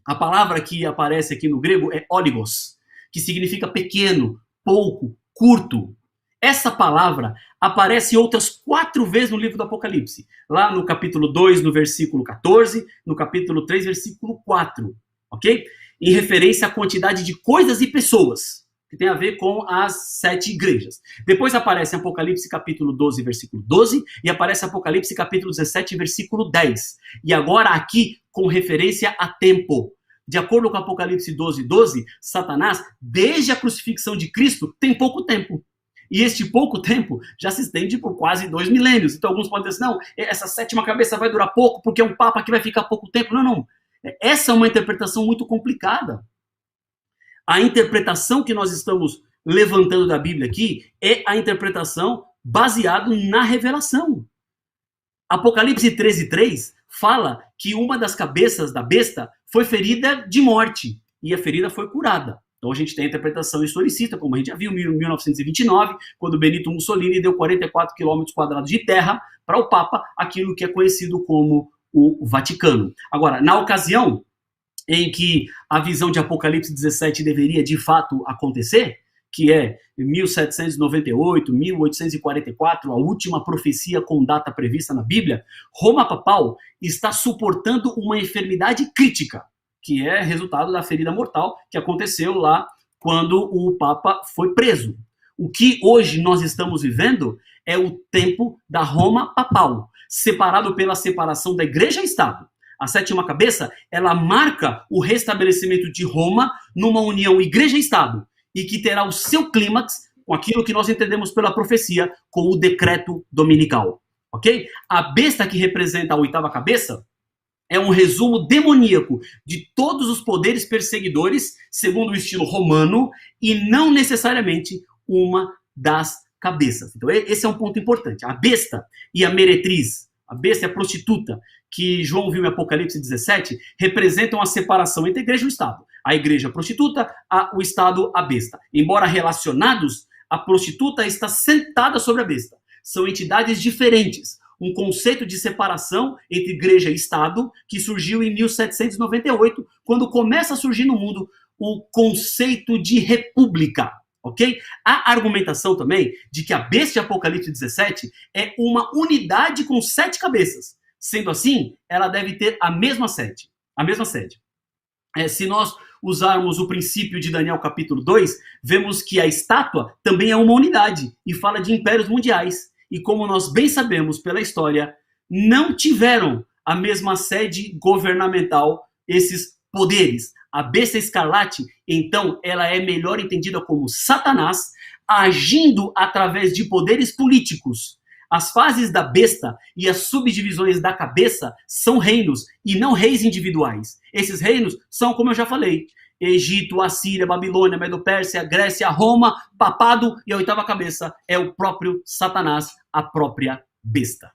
A palavra que aparece aqui no grego é oligos, que significa pequeno, pouco, curto. Essa palavra aparece outras 4 vezes no livro do Apocalipse. Lá no capítulo 2, no versículo 14, no capítulo 3, versículo 4. Ok? Em referência à quantidade de coisas e pessoas, que tem a ver com as 7 igrejas. Depois aparece Apocalipse capítulo 12, versículo 12, e aparece Apocalipse capítulo 17, versículo 10. E agora aqui, com referência a tempo. De acordo com Apocalipse 12, 12, Satanás, desde a crucifixão de Cristo, tem pouco tempo. E este pouco tempo já se estende por quase 2 milênios. Então alguns podem dizer assim, não, essa 7ª cabeça vai durar pouco, porque é um papa que vai ficar pouco tempo. Não, não. Essa é uma interpretação muito complicada. A interpretação que nós estamos levantando da Bíblia aqui é a interpretação baseada na revelação. Apocalipse 13, 3 fala que uma das cabeças da besta foi ferida de morte e a ferida foi curada. Então a gente tem a interpretação historicista, como a gente já viu em 1929, quando Benito Mussolini deu 44 quilômetros quadrados de terra para o Papa, aquilo que é conhecido como o Vaticano. Agora, na ocasião em que a visão de Apocalipse 17 deveria de fato acontecer, que é 1798, 1844, a última profecia com data prevista na Bíblia, Roma papal está suportando uma enfermidade crítica, que é resultado da ferida mortal que aconteceu lá quando o Papa foi preso. O que hoje nós estamos vivendo é o tempo da Roma papal, separado pela separação da igreja e Estado. A 7ª cabeça, ela marca o restabelecimento de Roma numa união igreja-Estado, e que terá o seu clímax com aquilo que nós entendemos pela profecia, com o decreto dominical. Ok? A besta que representa a 8ª cabeça é um resumo demoníaco de todos os poderes perseguidores, segundo o estilo romano, e não necessariamente uma das cabeças. Então, esse é um ponto importante. A besta e a meretriz, a besta e a prostituta, que João viu em Apocalipse 17, representam a separação entre a igreja e o Estado. A igreja a prostituta, o Estado a besta. Embora relacionados, a prostituta está sentada sobre a besta. São entidades diferentes. Um conceito de separação entre igreja e Estado que surgiu em 1798, quando começa a surgir no mundo o conceito de república. Ok? A argumentação também de que a besta de Apocalipse 17 é uma unidade com 7 cabeças. Sendo assim, ela deve ter a mesma sede. A mesma sede. Se nós usarmos o princípio de Daniel capítulo 2, vemos que a estátua também é uma unidade e fala de impérios mundiais. E como nós bem sabemos pela história, não tiveram a mesma sede governamental esses poderes. A besta escarlate, então, ela é melhor entendida como Satanás, agindo através de poderes políticos. As fases da besta e as subdivisões da cabeça são reinos e não reis individuais. Esses reinos são, como eu já falei, Egito, Assíria, Babilônia, Medo-Pérsia, Grécia, Roma, papado, e a oitava cabeça é o próprio Satanás, a própria besta.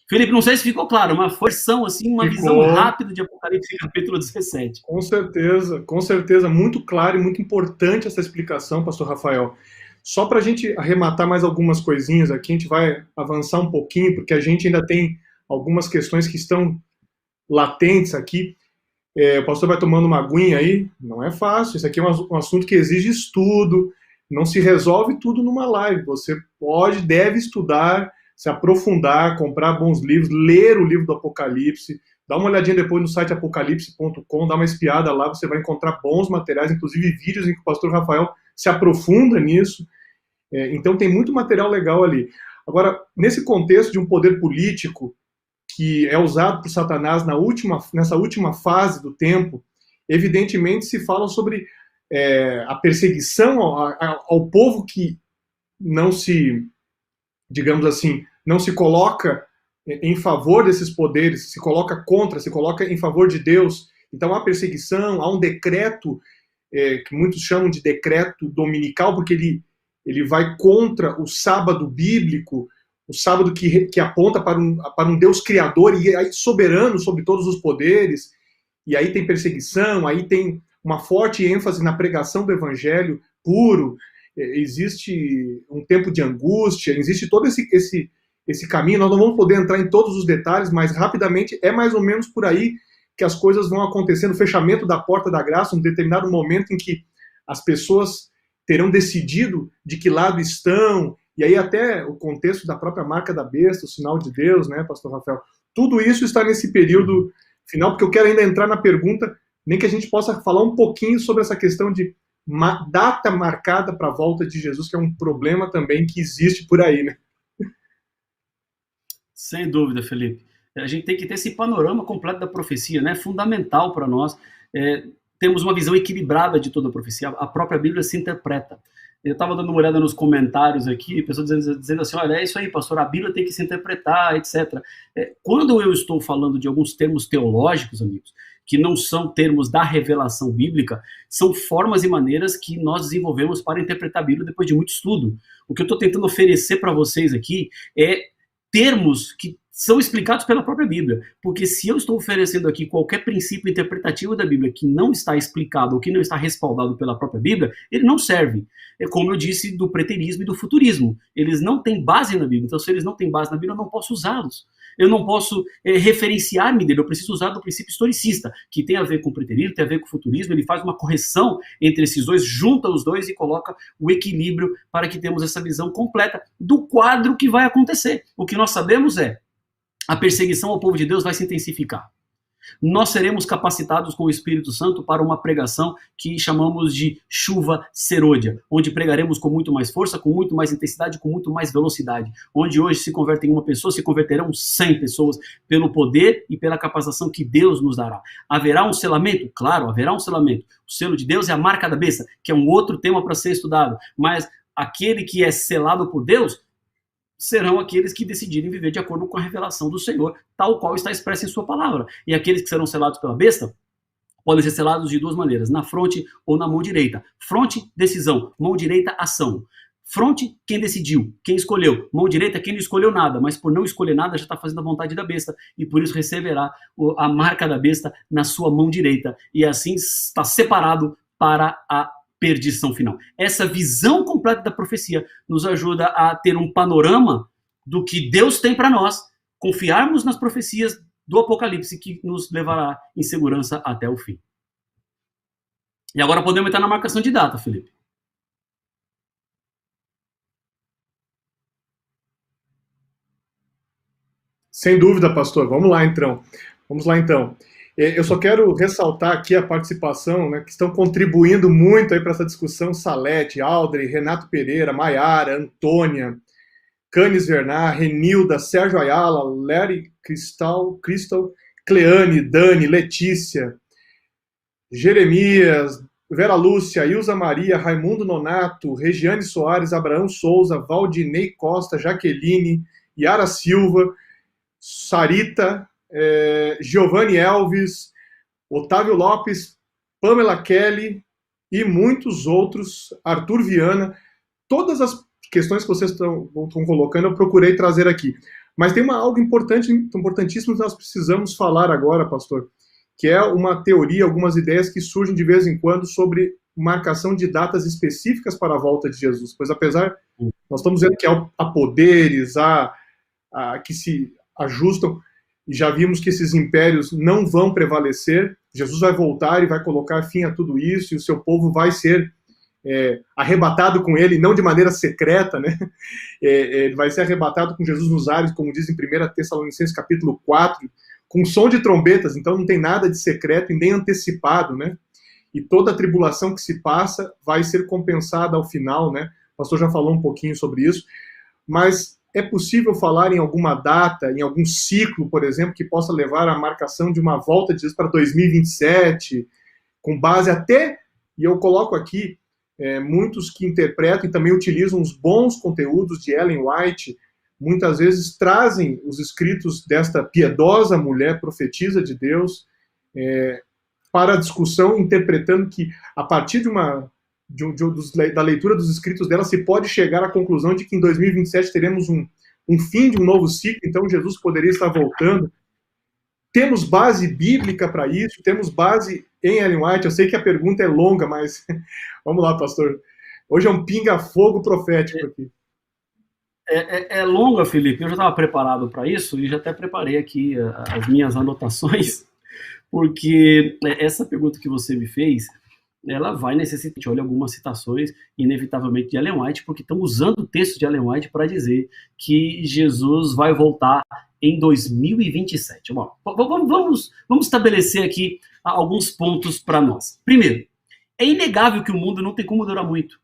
Felipe, não sei se ficou claro, uma versão, assim, uma visão rápida de Apocalipse capítulo 17. Com certeza, muito claro e muito importante essa explicação, pastor Rafael. Só para a gente arrematar mais algumas coisinhas aqui, a gente vai avançar um pouquinho, porque a gente ainda tem algumas questões que estão latentes aqui. O pastor vai tomando uma aguinha aí, não é fácil, isso aqui é um assunto que exige estudo, não se resolve tudo numa live, você deve estudar, se aprofundar, comprar bons livros, ler o livro do Apocalipse, dá uma olhadinha depois no site apocalipse.com, dá uma espiada lá, você vai encontrar bons materiais, inclusive vídeos em que o pastor Rafael se aprofunda nisso. Então tem muito material legal ali. Agora, nesse contexto de um poder político que é usado por Satanás nessa última fase do tempo, evidentemente se fala sobre a perseguição ao povo que não se, digamos assim, não se coloca em favor desses poderes, se coloca contra, se coloca em favor de Deus. Então há perseguição, há um decreto, que muitos chamam de decreto dominical, porque ele vai contra o sábado bíblico, o sábado que aponta para um Deus criador e aí soberano sobre todos os poderes. E aí tem perseguição, aí tem uma forte ênfase na pregação do evangelho puro, existe um tempo de angústia, existe todo esse caminho. Nós não vamos poder entrar em todos os detalhes, mas rapidamente é mais ou menos por aí que as coisas vão acontecendo, o fechamento da porta da graça, um determinado momento em que as pessoas terão decidido de que lado estão, e aí até o contexto da própria marca da besta, o sinal de Deus, né, pastor Rafael? Tudo isso está nesse período final, porque eu quero ainda entrar na pergunta, nem que a gente possa falar um pouquinho sobre essa questão de data marcada para a volta de Jesus, que é um problema também que existe por aí, né? Sem dúvida, Felipe. A gente tem que ter esse panorama completo da profecia, né? É fundamental para nós. Temos uma visão equilibrada de toda a profecia. A própria Bíblia se interpreta. Eu estava dando uma olhada nos comentários aqui, pessoas dizendo assim, olha, é isso aí, pastor, a Bíblia tem que se interpretar, etc. Quando eu estou falando de alguns termos teológicos, amigos, que não são termos da revelação bíblica, são formas e maneiras que nós desenvolvemos para interpretar a Bíblia depois de muito estudo. O que eu estou tentando oferecer para vocês aqui é termos que são explicados pela própria Bíblia, porque se eu estou oferecendo aqui qualquer princípio interpretativo da Bíblia que não está explicado ou que não está respaldado pela própria Bíblia, ele não serve. É como eu disse do preterismo e do futurismo. Eles não têm base na Bíblia, então se eles não têm base na Bíblia, eu não posso usá-los. Eu não posso referenciar-me dele, eu preciso usar do princípio historicista, que tem a ver com o preterismo, tem a ver com o futurismo, ele faz uma correção entre esses dois, junta os dois e coloca o equilíbrio para que temos essa visão completa do quadro que vai acontecer. O que nós sabemos é a perseguição ao povo de Deus vai se intensificar. Nós seremos capacitados com o Espírito Santo para uma pregação que chamamos de chuva serôdia, onde pregaremos com muito mais força, com muito mais intensidade, com muito mais velocidade. Onde hoje se converte em uma pessoa, se converterão 100 pessoas pelo poder e pela capacitação que Deus nos dará. Haverá um selamento? Claro, haverá um selamento. O selo de Deus é a marca da besta, que é um outro tema para ser estudado. Mas aquele que é selado por Deus serão aqueles que decidirem viver de acordo com a revelação do Senhor, tal qual está expressa em sua palavra. E aqueles que serão selados pela besta podem ser selados de duas maneiras, na fronte ou na mão direita. Fronte, decisão. Mão direita, ação. Fronte, quem decidiu, quem escolheu. Mão direita, quem não escolheu nada, mas por não escolher nada já está fazendo a vontade da besta e por isso receberá a marca da besta na sua mão direita. E assim está separado para a perdição final. Essa visão completa da profecia nos ajuda a ter um panorama do que Deus tem para nós, confiarmos nas profecias do Apocalipse que nos levará em segurança até o fim. E agora podemos entrar na marcação de data, Felipe. Sem dúvida, pastor. Vamos lá, então. Eu só quero ressaltar aqui a participação, né, que estão contribuindo muito aí para essa discussão: Salete, Aldrey, Renato Pereira, Maiara, Antônia, Canis Vernat, Renilda, Sérgio Ayala, Larry Crystal, Cleane, Dani, Letícia, Jeremias, Vera Lúcia, Ilza Maria, Raimundo Nonato, Regiane Soares, Abraão Souza, Valdinei Costa, Jaqueline, Yara Silva, Sarita, Giovanni Elvis, Otávio Lopes, Pamela Kelly e muitos outros, Arthur Viana. Todas as questões que vocês estão colocando eu procurei trazer aqui. Mas tem algo importantíssimo que nós precisamos falar agora, pastor, que é uma teoria, algumas ideias que surgem de vez em quando sobre marcação de datas específicas para a volta de Jesus. Pois apesar, nós estamos vendo que há poderes, que se ajustam, e já vimos que esses impérios não vão prevalecer. Jesus vai voltar e vai colocar fim a tudo isso, e o seu povo vai ser arrebatado com ele, não de maneira secreta, né? Ele vai ser arrebatado com Jesus nos ares, como diz em 1 Tessalonicenses capítulo 4, com som de trombetas. Então não tem nada de secreto e nem antecipado, né? E toda a tribulação que se passa vai ser compensada ao final, né? O pastor já falou um pouquinho sobre isso, mas é possível falar em alguma data, em algum ciclo, por exemplo, que possa levar à marcação de uma volta de Jesus para 2027, com base até, e eu coloco aqui, muitos que interpretam e também utilizam os bons conteúdos de Ellen White, muitas vezes trazem os escritos desta piedosa mulher, profetisa de Deus, para a discussão, interpretando que, a partir da leitura dos escritos dela, se pode chegar à conclusão de que em 2027 teremos um fim de um novo ciclo, então Jesus poderia estar voltando. Temos base bíblica para isso, temos base em Ellen White. Eu sei que a pergunta é longa, mas vamos lá, pastor. Hoje é um pinga-fogo profético aqui. É longa, Felipe. Eu já estava preparado para isso e já até preparei aqui as minhas anotações, porque essa pergunta que você me fez, ela vai necessitar, olha, algumas citações, inevitavelmente, de Ellen White, porque estão usando o texto de Ellen White para dizer que Jesus vai voltar em 2027. Bom, vamos estabelecer aqui alguns pontos para nós. Primeiro, é inegável que o mundo não tem como durar muito.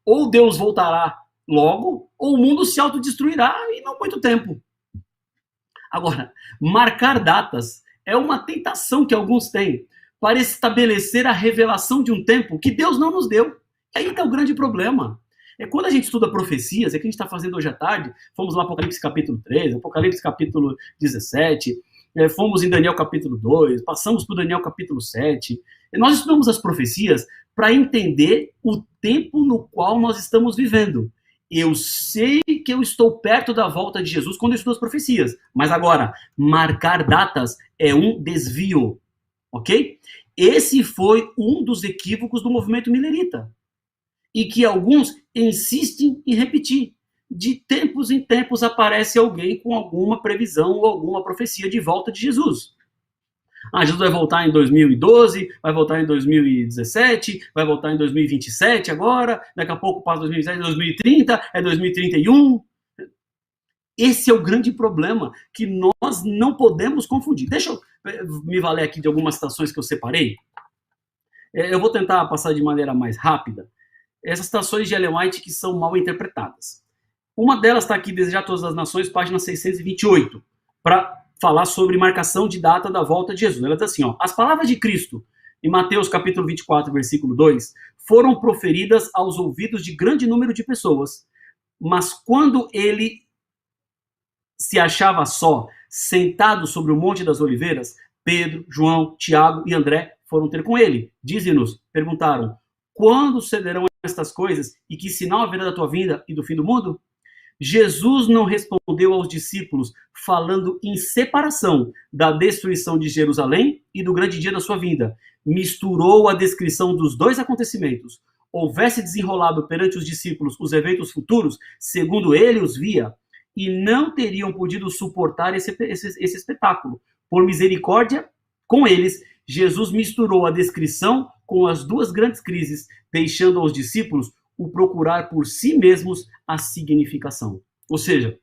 Ou Deus voltará logo, ou o mundo se autodestruirá em não muito tempo. Agora, marcar datas é uma tentação que alguns têm para estabelecer a revelação de um tempo que Deus não nos deu. E aí está o grande problema. Quando a gente estuda profecias, é que a gente está fazendo hoje à tarde, fomos lá Apocalipse capítulo 13, Apocalipse capítulo 17, fomos em Daniel capítulo 2, passamos por Daniel capítulo 7. Nós estudamos as profecias para entender o tempo no qual nós estamos vivendo. Eu sei que eu estou perto da volta de Jesus quando eu estudo as profecias, mas agora, marcar datas é um desvio, ok? Esse foi um dos equívocos do movimento milerita, e que alguns insistem em repetir. De tempos em tempos aparece alguém com alguma previsão ou alguma profecia de volta de Jesus. Jesus vai voltar em 2012, vai voltar em 2017, vai voltar em 2027 agora, daqui a pouco passa 2027, 2030, é 2031. Esse é o grande problema, que nós não podemos confundir. Deixa eu me valer aqui de algumas citações que eu separei. Eu vou tentar passar de maneira mais rápida. Essas citações de Ellen White que são mal interpretadas. Uma delas está aqui, Desejar Todas as Nações, página 628, para falar sobre marcação de data da volta de Jesus. Ela diz assim, as palavras de Cristo, em Mateus capítulo 24, versículo 2, foram proferidas aos ouvidos de grande número de pessoas, mas quando ele se achava só, sentado sobre o Monte das Oliveiras, Pedro, João, Tiago e André foram ter com ele. Dize-nos, perguntaram, quando sucederão estas coisas e que sinal haverá da tua vinda e do fim do mundo? Jesus não respondeu aos discípulos falando em separação da destruição de Jerusalém e do grande dia da sua vinda. Misturou a descrição dos dois acontecimentos. Houvesse desenrolado perante os discípulos os eventos futuros, segundo ele os via, e não teriam podido suportar esse espetáculo. Por misericórdia com eles, Jesus misturou a descrição com as duas grandes crises, deixando aos discípulos o procurar por si mesmos a significação. Ou seja,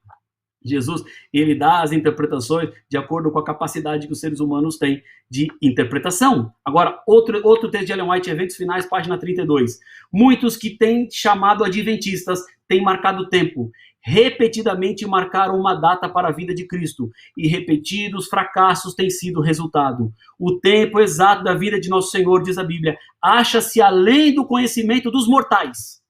Jesus, ele dá as interpretações de acordo com a capacidade que os seres humanos têm de interpretação. Agora, outro texto de Ellen White, Eventos Finais, página 32. Muitos que têm chamado adventistas têm marcado tempo. Repetidamente marcaram uma data para a vida de Cristo e repetidos fracassos têm sido o resultado. O tempo exato da vida de nosso Senhor, diz a Bíblia, acha-se além do conhecimento dos mortais.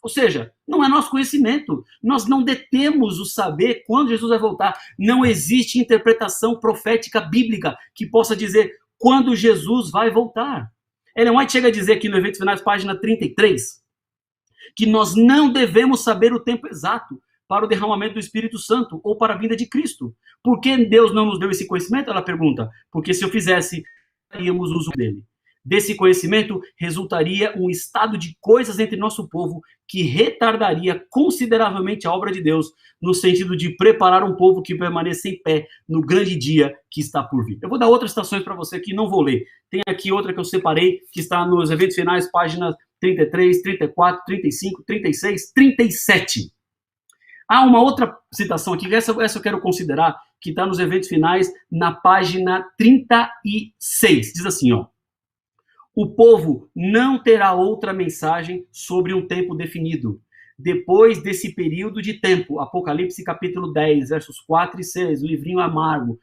Ou seja, não é nosso conhecimento. Nós não detemos o saber quando Jesus vai voltar. Não existe interpretação profética bíblica que possa dizer quando Jesus vai voltar. Ellen White chega a dizer aqui no Eventos Finais, página 33, que nós não devemos saber o tempo exato para o derramamento do Espírito Santo ou para a vinda de Cristo. Por que Deus não nos deu esse conhecimento? Ela pergunta. Porque se eu fizesse, faríamos uso dele. Desse conhecimento resultaria um estado de coisas entre nosso povo que retardaria consideravelmente a obra de Deus, no sentido de preparar um povo que permaneça em pé no grande dia que está por vir. Eu vou dar outras citações para você aqui, não vou ler. Tem aqui outra que eu separei, que está nos Eventos Finais, páginas 33, 34, 35, 36, 37. Há uma outra citação aqui, essa eu quero considerar, que está nos Eventos Finais, na página 36. Diz assim, ó. O povo não terá outra mensagem sobre um tempo definido. Depois desse período de tempo, Apocalipse capítulo 10, versos 4 e 6, o livrinho amargo,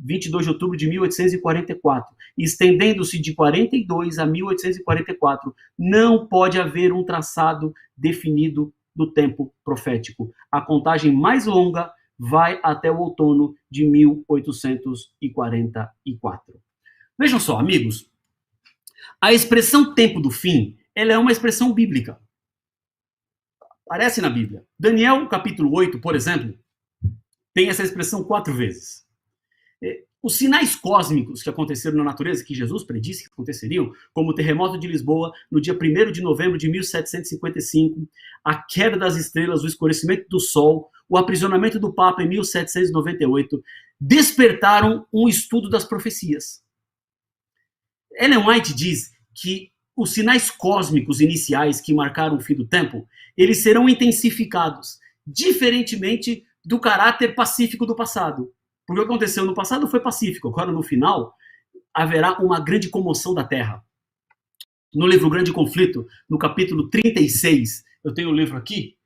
22 de outubro de 1844, estendendo-se de 42 a 1844, não pode haver um traçado definido do tempo profético. A contagem mais longa vai até o outono de 1844. Vejam só, amigos, a expressão tempo do fim, ela é uma expressão bíblica. Aparece na Bíblia. Daniel, capítulo 8, por exemplo, tem essa expressão 4 vezes. Os sinais cósmicos que aconteceram na natureza, que Jesus predisse que aconteceriam, como o terremoto de Lisboa, no dia 1º de novembro de 1755, a queda das estrelas, o escurecimento do sol, o aprisionamento do Papa em 1798, despertaram um estudo das profecias. Ellen White diz que os sinais cósmicos iniciais que marcaram o fim do tempo, eles serão intensificados, diferentemente do caráter pacífico do passado. Porque o que aconteceu no passado foi pacífico, agora no final haverá uma grande comoção da Terra. No livro Grande Conflito, no capítulo 36, eu tenho o livro aqui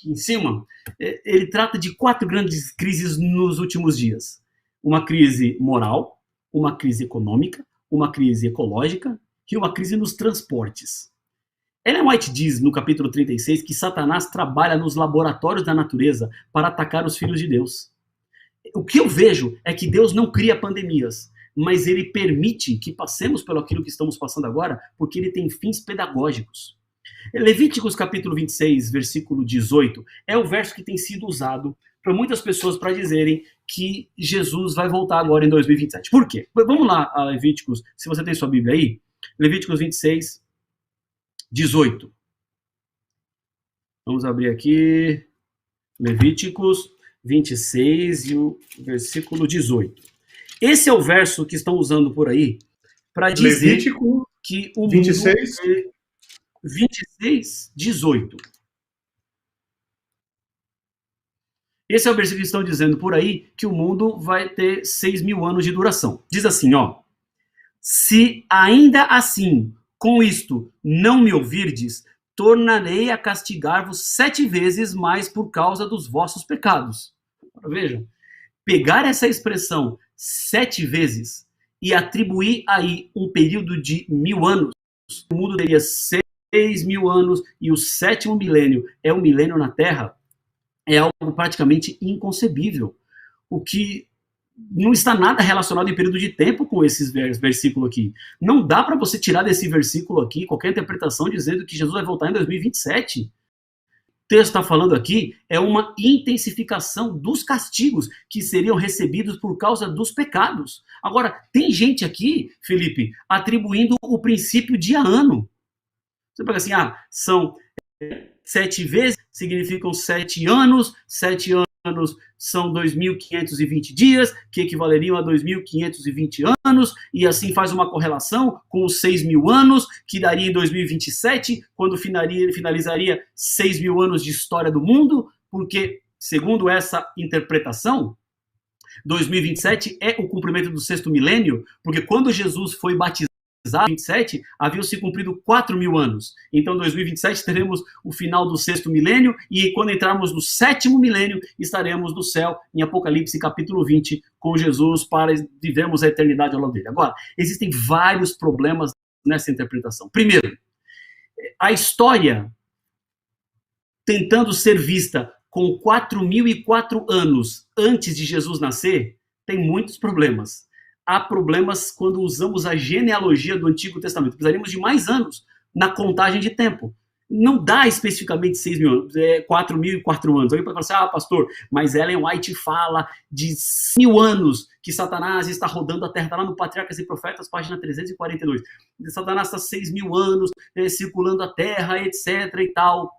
em cima, ele trata de 4 grandes crises nos últimos dias. Uma crise moral, uma crise econômica, uma crise ecológica e uma crise nos transportes. Ellen White diz, no capítulo 36, que Satanás trabalha nos laboratórios da natureza para atacar os filhos de Deus. O que eu vejo é que Deus não cria pandemias, mas ele permite que passemos pelo aquilo que estamos passando agora, porque ele tem fins pedagógicos. Levíticos capítulo 26, versículo 18, é o verso que tem sido usado para muitas pessoas para dizerem que Jesus vai voltar agora em 2027. Por quê? Vamos lá a Levíticos, se você tem sua Bíblia aí, Levíticos 26, 18. Vamos abrir aqui, Levíticos 26 e o versículo 18. Esse é o verso que estão usando por aí para dizer Levítico que o 26, mundo... 26, 18. Esse é o versículo que estão dizendo por aí que o mundo vai ter 6.000 anos de duração. Diz assim, ó. Se ainda assim, com isto, não me ouvirdes, tornarei a castigar-vos 7 vezes mais por causa dos vossos pecados. Vejam, pegar essa expressão 7 vezes e atribuir aí um período de 1.000 anos, o mundo teria 6.000 anos e o 7º milênio é o milênio na Terra, é algo praticamente inconcebível. O que não está nada relacionado em período de tempo com esses versículos aqui. Não dá para você tirar desse versículo aqui qualquer interpretação dizendo que Jesus vai voltar em 2027. O texto está falando aqui é uma intensificação dos castigos que seriam recebidos por causa dos pecados. Agora, tem gente aqui, Felipe, atribuindo o princípio dia ano. Você pega assim, são 7 vezes, significam 7 anos, 7 anos são 2.520 dias, que equivaleriam a 2.520 anos, e assim faz uma correlação com os 6.000 anos, que daria em 2027, quando finalizaria 6.000 anos de história do mundo, porque segundo essa interpretação, 2027 é o cumprimento do sexto milênio, porque quando Jesus foi batizado em 27, haviam se cumprido 4.000 anos. Então, em 2027, teremos o final do sexto milênio, e quando entrarmos no sétimo milênio, estaremos no céu, em Apocalipse, capítulo 20, com Jesus, para vivermos a eternidade ao lado dele. Agora, existem vários problemas nessa interpretação. Primeiro, a história tentando ser vista com 4.004 anos antes de Jesus nascer, tem muitos problemas. Há problemas quando usamos a genealogia do Antigo Testamento. Precisaríamos de mais anos na contagem de tempo. Não dá especificamente 6.000 anos, 4.004 anos. Aí pode falar assim, pastor, mas Ellen White fala de 1.000 anos que Satanás está rodando a terra. Está lá no Patriarcas e Profetas, página 342. Satanás está 6.000 anos circulando a terra, etc. e tal.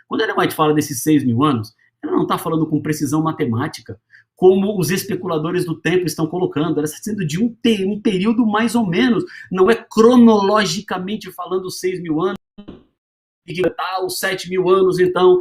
Quando Ellen White fala desses 6.000 anos, ela não está falando com precisão matemática, como os especuladores do tempo estão colocando. Ela está sendo de um período mais ou menos, não é cronologicamente falando 6.000 anos, e que os 7.000 anos, então,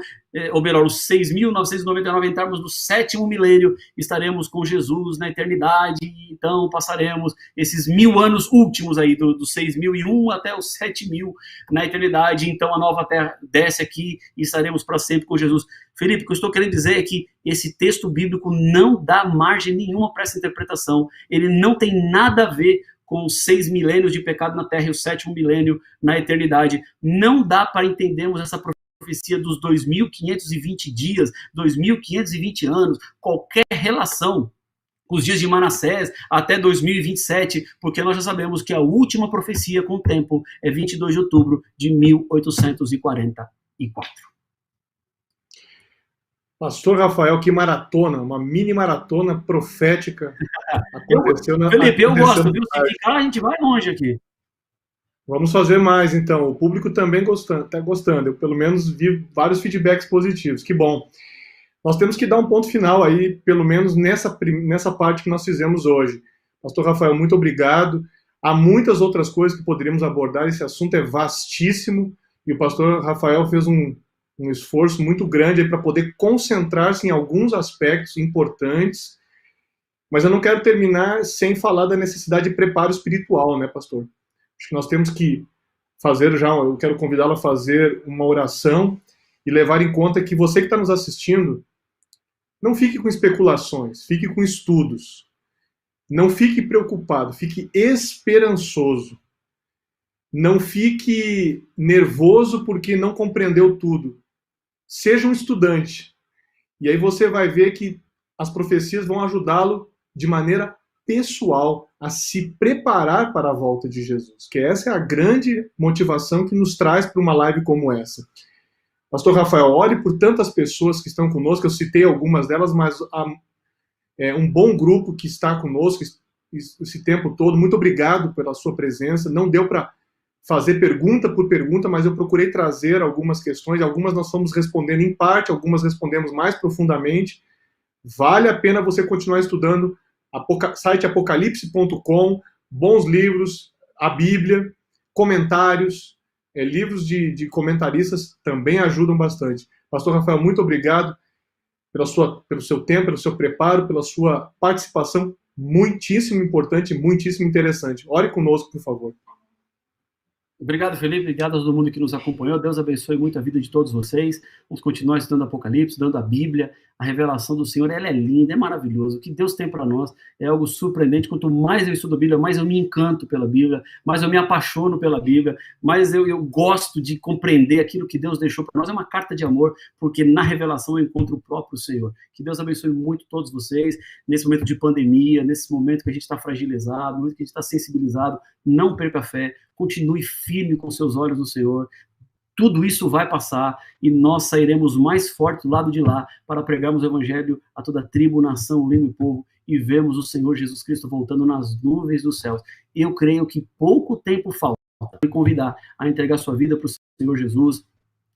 ou melhor, os 6.999, entrarmos no sétimo milênio, estaremos com Jesus na eternidade, e então passaremos esses 1.000 anos últimos aí, dos 6.001 até os 7.000 na eternidade, então a nova terra desce aqui e estaremos para sempre com Jesus. Felipe, o que eu estou querendo dizer é que esse texto bíblico não dá margem nenhuma para essa interpretação, ele não tem nada a ver com os 6 milênios de pecado na Terra e o 7º milênio na eternidade. Não dá para entendermos essa profecia dos 2.520 dias, 2.520 anos, qualquer relação com os dias de Manassés até 2027, porque nós já sabemos que a última profecia com o tempo é 22 de outubro de 1844. Pastor Rafael, que maratona, uma mini maratona profética aconteceu na... Felipe, eu gosto, viu? Se ficar, a gente vai longe aqui. Vamos fazer mais, então. O público também está gostando. Eu, pelo menos, vi vários feedbacks positivos. Que bom. Nós temos que dar um ponto final aí, pelo menos nessa parte que nós fizemos hoje. Pastor Rafael, muito obrigado. Há muitas outras coisas que poderíamos abordar. Esse assunto é vastíssimo. E o pastor Rafael fez um esforço muito grande para poder concentrar-se em alguns aspectos importantes, mas eu não quero terminar sem falar da necessidade de preparo espiritual, né, pastor? Acho que nós temos que fazer eu quero convidá-lo a fazer uma oração e levar em conta que você que está nos assistindo, não fique com especulações, fique com estudos. Não fique preocupado, fique esperançoso. Não fique nervoso porque não compreendeu tudo. Seja um estudante. E aí você vai ver que as profecias vão ajudá-lo de maneira pessoal a se preparar para a volta de Jesus. Que essa é a grande motivação que nos traz para uma live como essa. Pastor Rafael, ore por tantas pessoas que estão conosco. Eu citei algumas delas, mas há um bom grupo que está conosco esse tempo todo. Muito obrigado pela sua presença. Não deu para fazer pergunta por pergunta, mas eu procurei trazer algumas questões, algumas nós fomos respondendo em parte, algumas respondemos mais profundamente. Vale a pena você continuar estudando site apocalipse.com, bons livros, a Bíblia, comentários, livros de comentaristas também ajudam bastante. Pastor Rafael, muito obrigado pelo seu tempo, pelo seu preparo, pela sua participação, muitíssimo importante, muitíssimo interessante. Ore conosco, por favor. Obrigado, Felipe. Obrigado a todo mundo que nos acompanhou. Deus abençoe muito a vida de todos vocês. Vamos continuar estudando Apocalipse, estudando a Bíblia. A revelação do Senhor, ela é linda, é maravilhosa. O que Deus tem para nós é algo surpreendente. Quanto mais eu estudo a Bíblia, mais eu me encanto pela Bíblia, mais eu me apaixono pela Bíblia, mais eu gosto de compreender aquilo que Deus deixou para nós. É uma carta de amor, porque na revelação eu encontro o próprio Senhor. Que Deus abençoe muito todos vocês, nesse momento de pandemia, nesse momento que a gente está fragilizado, no momento que a gente está sensibilizado. Não perca a fé, continue firme com seus olhos no Senhor. Tudo isso vai passar e nós sairemos mais fortes do lado de lá para pregarmos o evangelho a toda tribo, nação, língua e povo e vermos o Senhor Jesus Cristo voltando nas nuvens dos céus. Eu creio que pouco tempo falta para me convidar a entregar sua vida para o Senhor Jesus,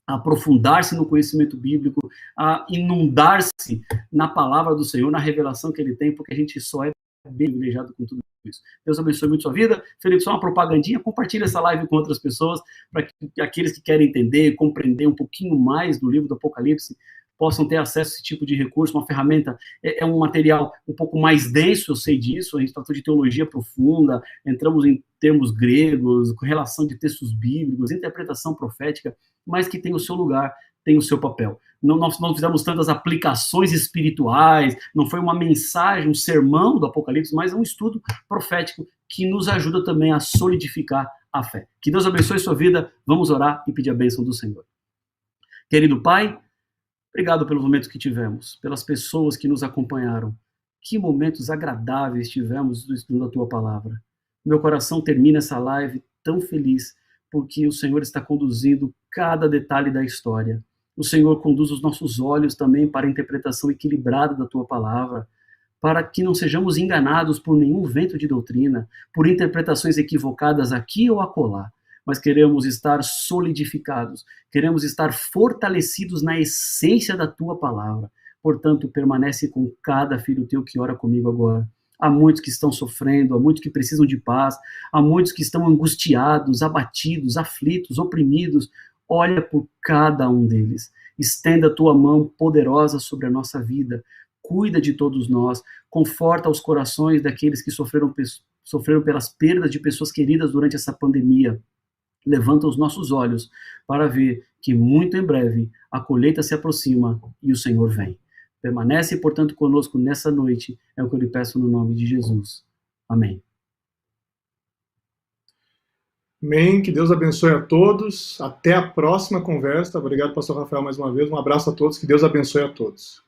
a aprofundar-se no conhecimento bíblico, a inundar-se na palavra do Senhor, na revelação que Ele tem, porque a gente só é bem privilegiado com tudo isso. Deus abençoe muito sua vida. Felipe, só uma propagandinha, compartilhe essa live com outras pessoas, para que aqueles que querem entender, compreender um pouquinho mais do livro do Apocalipse, possam ter acesso a esse tipo de recurso, uma ferramenta, é um material um pouco mais denso, eu sei disso, a gente tratou de teologia profunda, entramos em termos gregos, relação de textos bíblicos, interpretação profética, mas que tem o seu lugar, tem o seu papel. Nós não fizemos tantas aplicações espirituais, não foi uma mensagem, um sermão do Apocalipse, mas um estudo profético que nos ajuda também a solidificar a fé. Que Deus abençoe sua vida, vamos orar e pedir a bênção do Senhor. Querido Pai, obrigado pelos momentos que tivemos, pelas pessoas que nos acompanharam. Que momentos agradáveis tivemos do estudo da Tua Palavra. Meu coração termina essa live tão feliz, porque o Senhor está conduzindo cada detalhe da história. O Senhor conduz os nossos olhos também para a interpretação equilibrada da Tua Palavra, para que não sejamos enganados por nenhum vento de doutrina, por interpretações equivocadas aqui ou acolá, mas queremos estar solidificados, queremos estar fortalecidos na essência da Tua Palavra. Portanto, permanece com cada filho Teu que ora comigo agora. Há muitos que estão sofrendo, há muitos que precisam de paz, há muitos que estão angustiados, abatidos, aflitos, oprimidos. Olha por cada um deles. Estenda a Tua mão poderosa sobre a nossa vida. Cuida de todos nós. Conforta os corações daqueles que sofreram pelas perdas de pessoas queridas durante essa pandemia. Levanta os nossos olhos para ver que muito em breve a colheita se aproxima e o Senhor vem. Permanece, portanto, conosco nessa noite, é o que eu lhe peço no nome de Jesus. Amém. Amém, que Deus abençoe a todos, até a próxima conversa. Obrigado, pastor Rafael, mais uma vez, um abraço a todos, que Deus abençoe a todos.